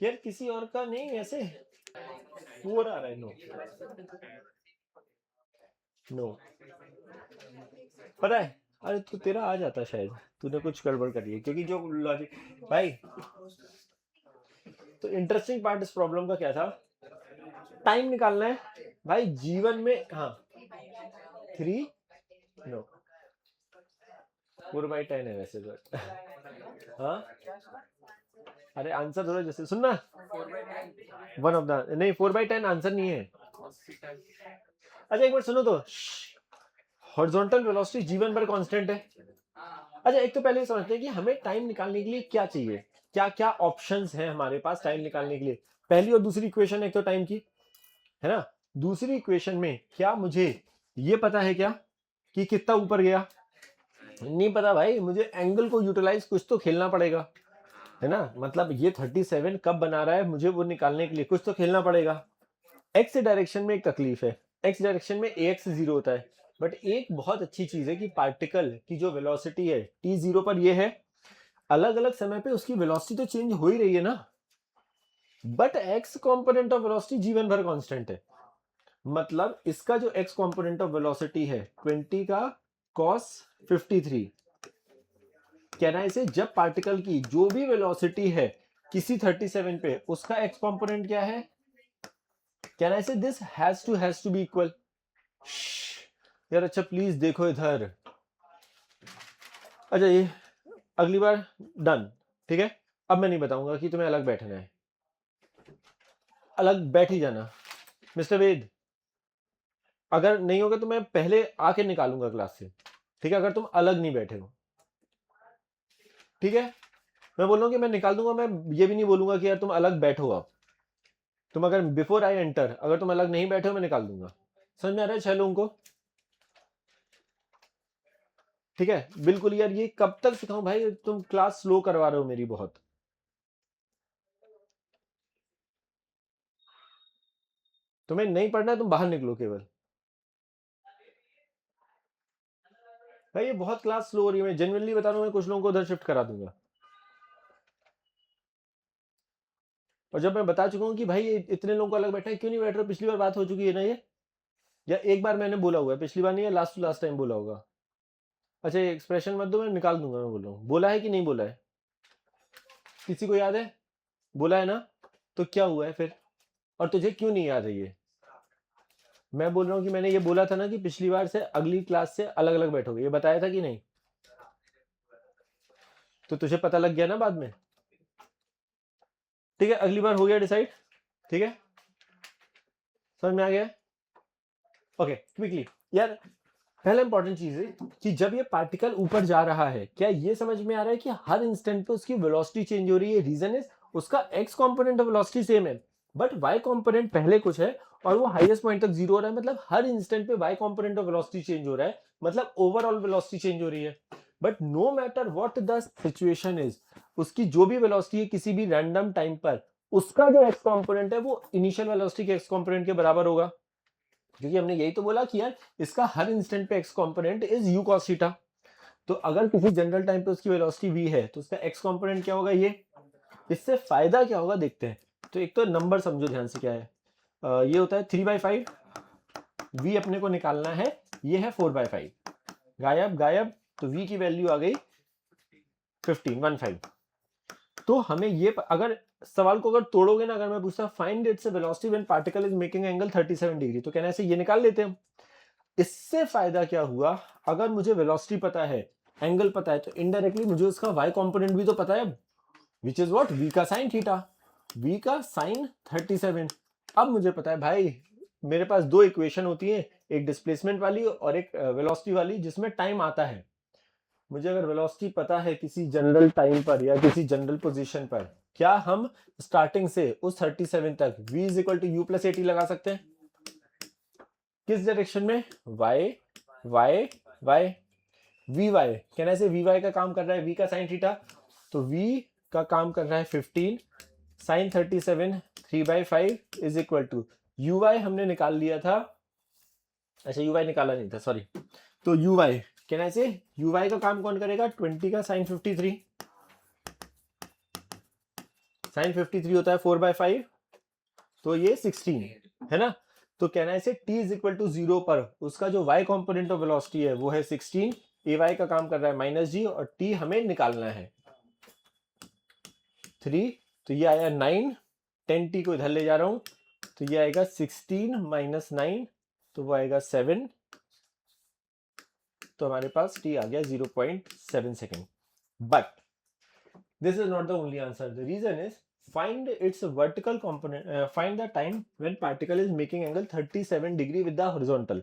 S1: यार, किसी और का नहीं, ऐसे 4 आ रहा है। नो नो, पता है, अरे तो तेरा आ जाता शायद, तूने कुछ गड़बड़ करी है, क्योंकि जो लॉजिक भाई। तो इंटरेस्टिंग पार्ट इस प्रॉब्लम का क्या था, टाइम निकालना है भाई जीवन में। हाँ, 3, नो, 4/10 है वैसे तो। हाँ, अरे आंसर थोड़ा जैसे सुनना, 1 ऑफ द, नहीं 4/10 आंसर नहीं है। अच्छा एक बार सुनो तो, हॉरिजॉन्टल वेलोसिटी जीवन पर कांस्टेंट है। अच्छा, एक तो पहले समझते हैं कि हमें टाइम निकालने के लिए क्या चाहिए, क्या क्या ऑप्शंस हैं हमारे पास टाइम निकालने के लिए। पहली और दूसरी इक्वेशन एक तो टाइम की है ना, दूसरी इक्वेशन में क्या मुझे ये पता है क्या कि कितना ऊपर गया? नहीं पता भाई, मुझे एंगल को यूटिलाइज कुछ तो खेलना पड़ेगा, है ना। मतलब ये 37 कब बना रहा है, मुझे वो निकालने के लिए कुछ तो खेलना पड़ेगा। एक्स डायरेक्शन में एक तकलीफ है, एक्स डायरेक्शन में ax 0 होता है, बट एक बहुत अच्छी चीज है कि पार्टिकल की जो वेलोसिटी है t0 पर ये है, अलग अलग समय पे उसकी वेलोसिटी तो चेंज हो ही रही है ना, but x component of velocity जीवन भर कांस्टेंट है। मतलब इसका जो x कंपोनेंट ऑफ वेलोसिटी है 20 का cos 53, कहना है इसे, जब पार्टिकल की जो भी वेलोसिटी है किसी 37 पे, उसका x कंपोनेंट क्या है, कहना है इसे this has to be equal. यार अच्छा प्लीज देखो इधर। अच्छा ये अगली बार डन, ठीक है। अब मैं नहीं बताऊंगा कि तुम्हें अलग बैठना है, अलग बैठ ही जाना। मिस्टर वेद, अगर नहीं होगा तो मैं पहले आके निकालूंगा क्लास से, ठीक है, अगर तुम अलग नहीं बैठे हो, ठीक है। मैं बोल रहा हूँ कि मैं निकाल दूंगा, मैं ये भी नहीं बोलूंगा कि यार तुम अलग बैठो। अब तुम अगर बिफोर आई एंटर अगर तुम अलग नहीं बैठे हो, मैं निकाल दूंगा। समझ में आ रहा है 6 लोगों को? ठीक है बिल्कुल। यार ये कब तक सिखाऊं भाई, तुम क्लास स्लो करवा रहे हो मेरी बहुत। तुम्हें नहीं पढ़ना है, तुम बाहर निकलो केवल। भाई ये बहुत क्लास स्लो हो रही है, मैं जेन्युइनली बता रहा हूँ, मैं कुछ लोगों को उधर शिफ्ट करा दूंगा। और जब मैं बता चुका हूँ कि भाई इतने लोगों को अलग बैठा है, क्यों नहीं बैठ रहे हो? पिछली बार बात हो चुकी है ना ये, या एक बार मैंने बोला हुआ है, पिछली बार नहीं है, लास्ट टू लास्ट टाइम बोला होगा। अच्छा ये एक्सप्रेशन मत दो, मैं निकाल दूंगा। मैं बोल रहा हूँ, बोला है कि नहीं बोला है? किसी को याद है? बोला है ना? तो क्या हुआ है फिर? और तुझे क्यों नहीं याद है ये? मैं बोल रहा हूँ कि मैंने ये बोला था ना कि पिछली बार से अगली क्लास से अलग अलग बैठोगे, ये बताया था कि नहीं? तो तुझे पता लग गया ना बाद में, ठीक है। अगली बार हो गया डिसाइड, ठीक है, समझ में आ गया? ओके क्विकली यार, पहला इंपॉर्टेंट चीज है कि जब ये पार्टिकल ऊपर जा रहा है, क्या ये समझ में आ रहा है कि हर इंस्टेंट पे उसकी वेलोसिटी चेंज हो रही है? रीजन इज उसका x component of velocity same है, बट वाई कंपोनेंट पहले कुछ है और वो हाईएस्ट पॉइंट तक जीरो हो रहा है। मतलब हर इंस्टेंट पे y component of velocity change हो रहा है, मतलब ओवरऑल वेलोसिटी चेंज हो रही है। But no matter what the situation is, उसकी जो भी वेलोसिटी है किसी भी रैंडम टाइम पर, उसका जो एक्स कंपोनेंट है वो इनिशियल वेलोसिटी के एक्स कंपोनेंट के बराबर होगा, क्योंकि हमने यही तो बोला कि यार इसका हर इंस्टेंट पे x component is you cos theta. तो अगर किसी जनरल टाइम पे उसकी वेलोसिटी v है तो उसका एक्स कंपोनेंट क्या होगा ये। इससे फायदा क्या होगा देखते हैं। तो एक तो नंबर समझो ध्यान से क्या है, ये होता है 3/5, v अपने को निकालना है, ये है 4/5, गायब गायब, तो v की वैल्यू आ गई 15। तो हमें ये अगर सवाल को अगर तोड़ोगे ना, अगर मैं पूछता find its velocity when particle is making angle 37 degree, तो कहना है ये निकाल लेते हैं। इससे फायदा क्या हुआ, अगर मुझे वेलोसिटी पता है, एंगल पता है, तो इनडायरेक्टली मुझे उसका y कंपोनेंट भी तो पता है, विच इज व्हाट, v का साइन थीटा, v का साइन 37। अब मुझे पता है भाई, मेरे पास दो इक्वेशन होती है, एक डिस्प्लेसमेंट वाली और एक वेलोसिटी वाली, जिसमें टाइम आता है। मुझे अगर वेलोसिटी पता है किसी जनरल टाइम पर या किसी जनरल पोजीशन पर, क्या हम स्टार्टिंग से उस 37 तक v is equal to u plus 80 लगा सकते हैं? किस डायरेक्शन में? y y y v y, कहना से वी वाई का काम कर रहा है v का साइन थीटा, तो v का काम कर रहा है 15 sine 37 3/5 is equal to u y हमने निकाल लिया था। अच्छा यू वाई निकाला नहीं था, सॉरी। तो यू वाई, कहना से यू वाई का काम कौन करेगा, 20 का साइन 53, साइन 53 होता है 4/5, तो ये 16 है ना। तो कहना है t इज इक्वल टू 0 पर उसका जो y कंपोनेंट ऑफ वेलोसिटी है वो है 16, ay का काम कर रहा है -g और t हमें निकालना है 3, तो ये आया 9, 10t को इधर ले जा रहा हूं, तो ये आएगा 16 माइनस 9, तो वो आएगा 7, तो हमारे पास t आ गया 0.7 second. But this is not the only answer, the reason is find its vertical component, find the time when particle is making angle 37 degree with the horizontal।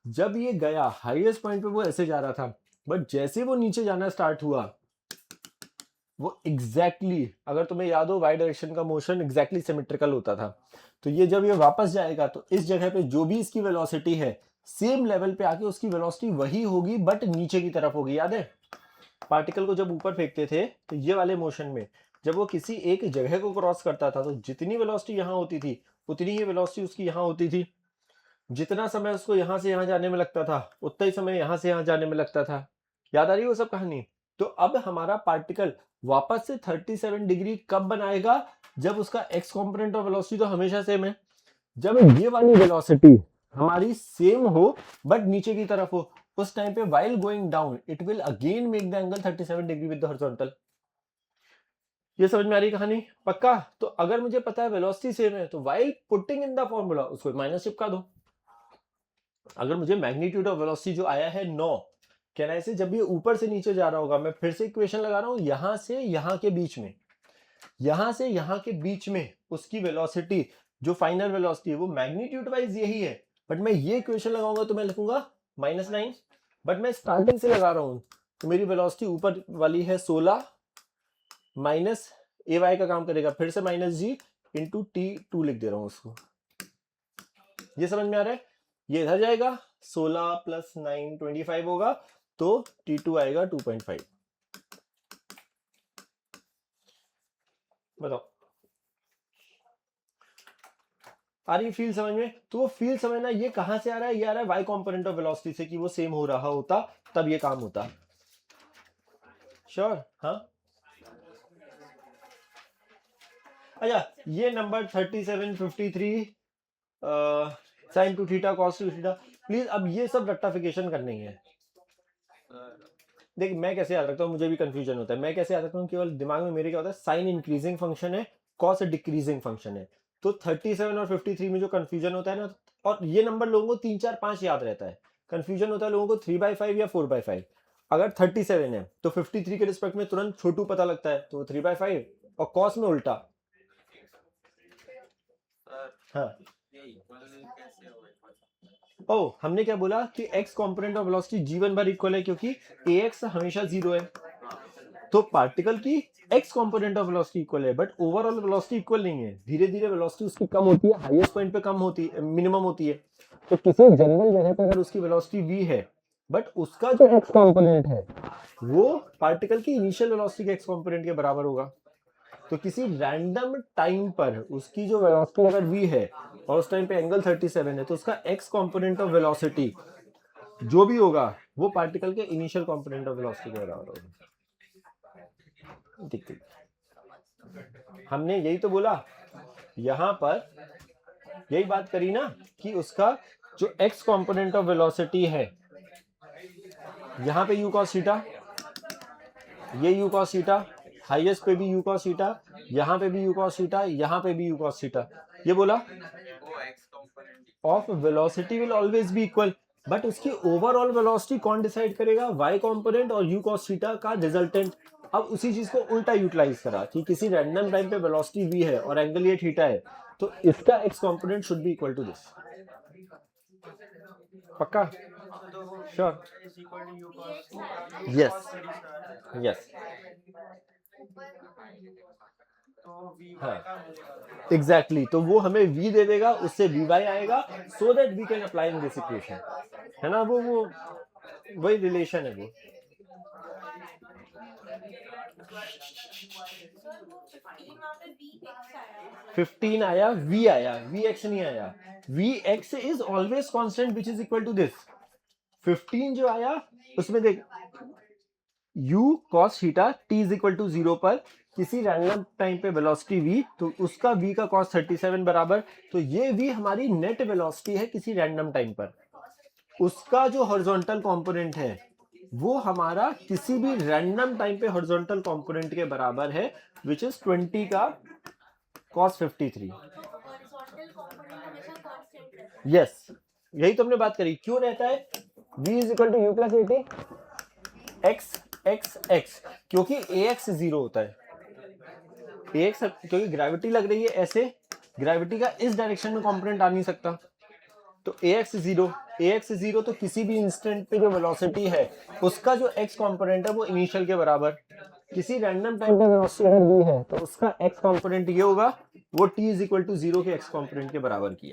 S1: जब ये गया हाईएस्ट पॉइंट पे वो ऐसे जा रहा था, बट जैसे वो नीचे जाना स्टार्ट हुआ वो एग्जैक्टली अगर तुम्हें याद हो वाई डायरेक्शन का मोशन एग्जैक्टली सिमेट्रिकल होता था। तो ये जब ये वापस जाएगा तो इस जगह पे जो भी इसकी वेलोसिटी है सेम लेवल पे आके उसकी वेलोसिटी वही होगी बट नीचे की तरफ होगी। याद है पार्टिकल को जब ऊपर फेंकते थे तो ये वाले मोशन में जब वो किसी एक जगह को क्रॉस करता था तो जितनी वेलोसिटी यहाँ होती थी उतनी ही वेलोसिटी उसकी यहाँ होती थी। जितना समय उसको यहाँ से यहाँ जाने में लगता था उतना ही समय यहाँ से यहाँ जाने में लगता था। याद आ रही है वो सब कहानी। तो अब हमारा पार्टिकल वापस से 37 डिग्री कब बनाएगा, जब उसका एक्स कॉम्पोनेंट ऑफ वेलोसिटी तो हमेशा सेम है, जब ये वाली वेलोसिटी हमारी सेम हो बट नीचे की तरफ हो, उस टाइम पे while going down it will again make the angle 37 degree with the horizontal. ये समझ में आ रही कहानी पक्का। तो अगर मुझे पता है वेलोसिटी सेम है तो while putting in the formula उसको माइनस चिपका दो। अगर मुझे मैग्नीट्यूड ऑफ वेलोसिटी जो आया है 9, कहना ऐसे जब ये ऊपर से नीचे जा रहा होगा, मैं फिर से इक्वेशन लगा रहा हूं, यहां से यहां के बीच में, यहां से यहां के बीच में उसकी वेलोसिटी जो फाइनल वेलोसिटी है वो मैग्नीट्यूड वाइज यही है, बट मैं ये इक्वेशन लगाऊंगा तो मैं लिखूंगा -9, बट मैं स्टार्टिंग से लगा रहा हूं तो मेरी वेलोसिटी ऊपर वाली है 16 माइनस ए वाई का काम करेगा, फिर से -g इंटू T2 लिख दे रहा हूं उसको। ये समझ में आ रहा है। ये इधर जाएगा 16 प्लस 9 25 होगा तो T2 आएगा 2.5। बताओ आ रही फील समझ में। तो वो फील समझना ये कहां से आ रहा है, ये आ रहा है वाई कॉम्पोनेंट ऑफ वेलोसिटी से कि वो सेम हो रहा होता तब ये काम होता। श्योर हाँ। अच्छा ये number 37 53 sign to theta cos two theta, please अब ये सब रेक्टिफिकेशन करनी है। देख मैं कैसे याद रखता हूँ, मुझे भी कंफ्यूजन होता है। मैं कैसे याद रखता हूँ, केवल दिमाग में मेरे क्या होता है, साइन इंक्रीजिंग फंक्शन है कॉस डिक्रीजिंग फंक्शन है। तो 37 और 53 में जो कंफ्यूजन होता है ना, और ये नंबर लोगों को 3 4 5 याद रहता है, कंफ्यूजन होता है लोगों को 3/5 या 4/5। अगर 37 है तो 53 के रिस्पेक्ट में तुरंत छोटू पता लगता है तो 3/5, और कॉस में उल्टा। हाँ ओ हमने क्या बोला कि x component of velocity g1 bar equal है क्योंकि ax हमेशा 0 है, तो पार्टिकल की x component of velocity equal है, बट ओवरऑल वेलोसिटी इक्वल नहीं है। धीरे धीरे वेलोसिटी उसकी कम होती है, हाईएस्ट पॉइंट पे कम होती है, मिनिमम होती है। तो किसी जनरल जगह पे अगर उसकी वेलोसिटी v है बट उसका जो x कंपोनेंट है वो पार्टिकल की इनिशियल वेलोसिटी के x कंपोनेंट के बराबर होगा। तो किसी रैंडम टाइम पर उसकी जो वेलोसिटी अगर v है और उस टाइम पे एंगल 37 है तो उसका x कंपोनेंट ऑफ वेलोसिटी जो भी होगा वो पार्टिकल के इनिशियल कंपोनेंट ऑफ वेलोसिटी के बराबर होगा। ठीक ठीक, हमने यही तो बोला, यहां पर यही बात करी ना कि उसका जो x कंपोनेंट ऑफ वेलोसिटी है, यहां पे u cos थीटा, ये u cos थीटा, हाईएस्ट पे भी u cos थीटा, यहां पे भी u cos थीटा, यहां पे भी u cos थीटा। ये बोला of velocity will always B equal, but उसकी ओवरऑल वेलोसिटी कौन डिसाइड करेगा, y कंपोनेंट और u cos थीटा का रिजल्टेंट। अब उसी चीज को उल्टा यूटिलाइज करा कि किसी रैंडम टाइम पे वेलोसिटी v है और एंगल ये थीटा है तो इसका x component should be equal to this. पक्का श्योर यस यस हाँ एग्जैक्टली, तो वो हमें v दे देगा, उससे vy आएगा so that we can apply in this equation, है ना। वो वही रिलेशन है वो।
S3: सर
S1: 15 आया, v आया, vx नहीं आया। vx is always constant which is equal to this. 15 जो आया उसमें देख u cos थीटा t इज इक्वल टू 0 पर किसी रैंडम टाइम पे वेलोसिटी v, तो उसका v का cos 37 बराबर, तो ये v हमारी नेट वेलोसिटी है किसी रैंडम टाइम पर। उसका जो हॉरिजॉन्टल कंपोनेंट है वो हमारा किसी भी रैंडम टाइम पे हॉरिजॉन्टल कंपोनेंट के बराबर है विच इज 20 का cos 53। यस यही तो हमने बात करी, क्यों रहता है v is equal to u plus a t x x x, क्योंकि ax 0 होता है। ax क्योंकि ग्रेविटी लग रही है ऐसे, ग्रेविटी का इस डायरेक्शन में कंपोनेंट आ नहीं सकता, तो ax जीरो तो किसी भी इंस्टेंट पे जो वेलोसिटी है उसका जो x कंपोनेंट है वो इनिशियल के बराबर, किसी रैंडम टाइम पे वेलोसिटी अगर दी है तो उसका x कंपोनेंट ये होगा, वो t इज इक्वल टू 0 के x कंपोनेंट के बराबर की है।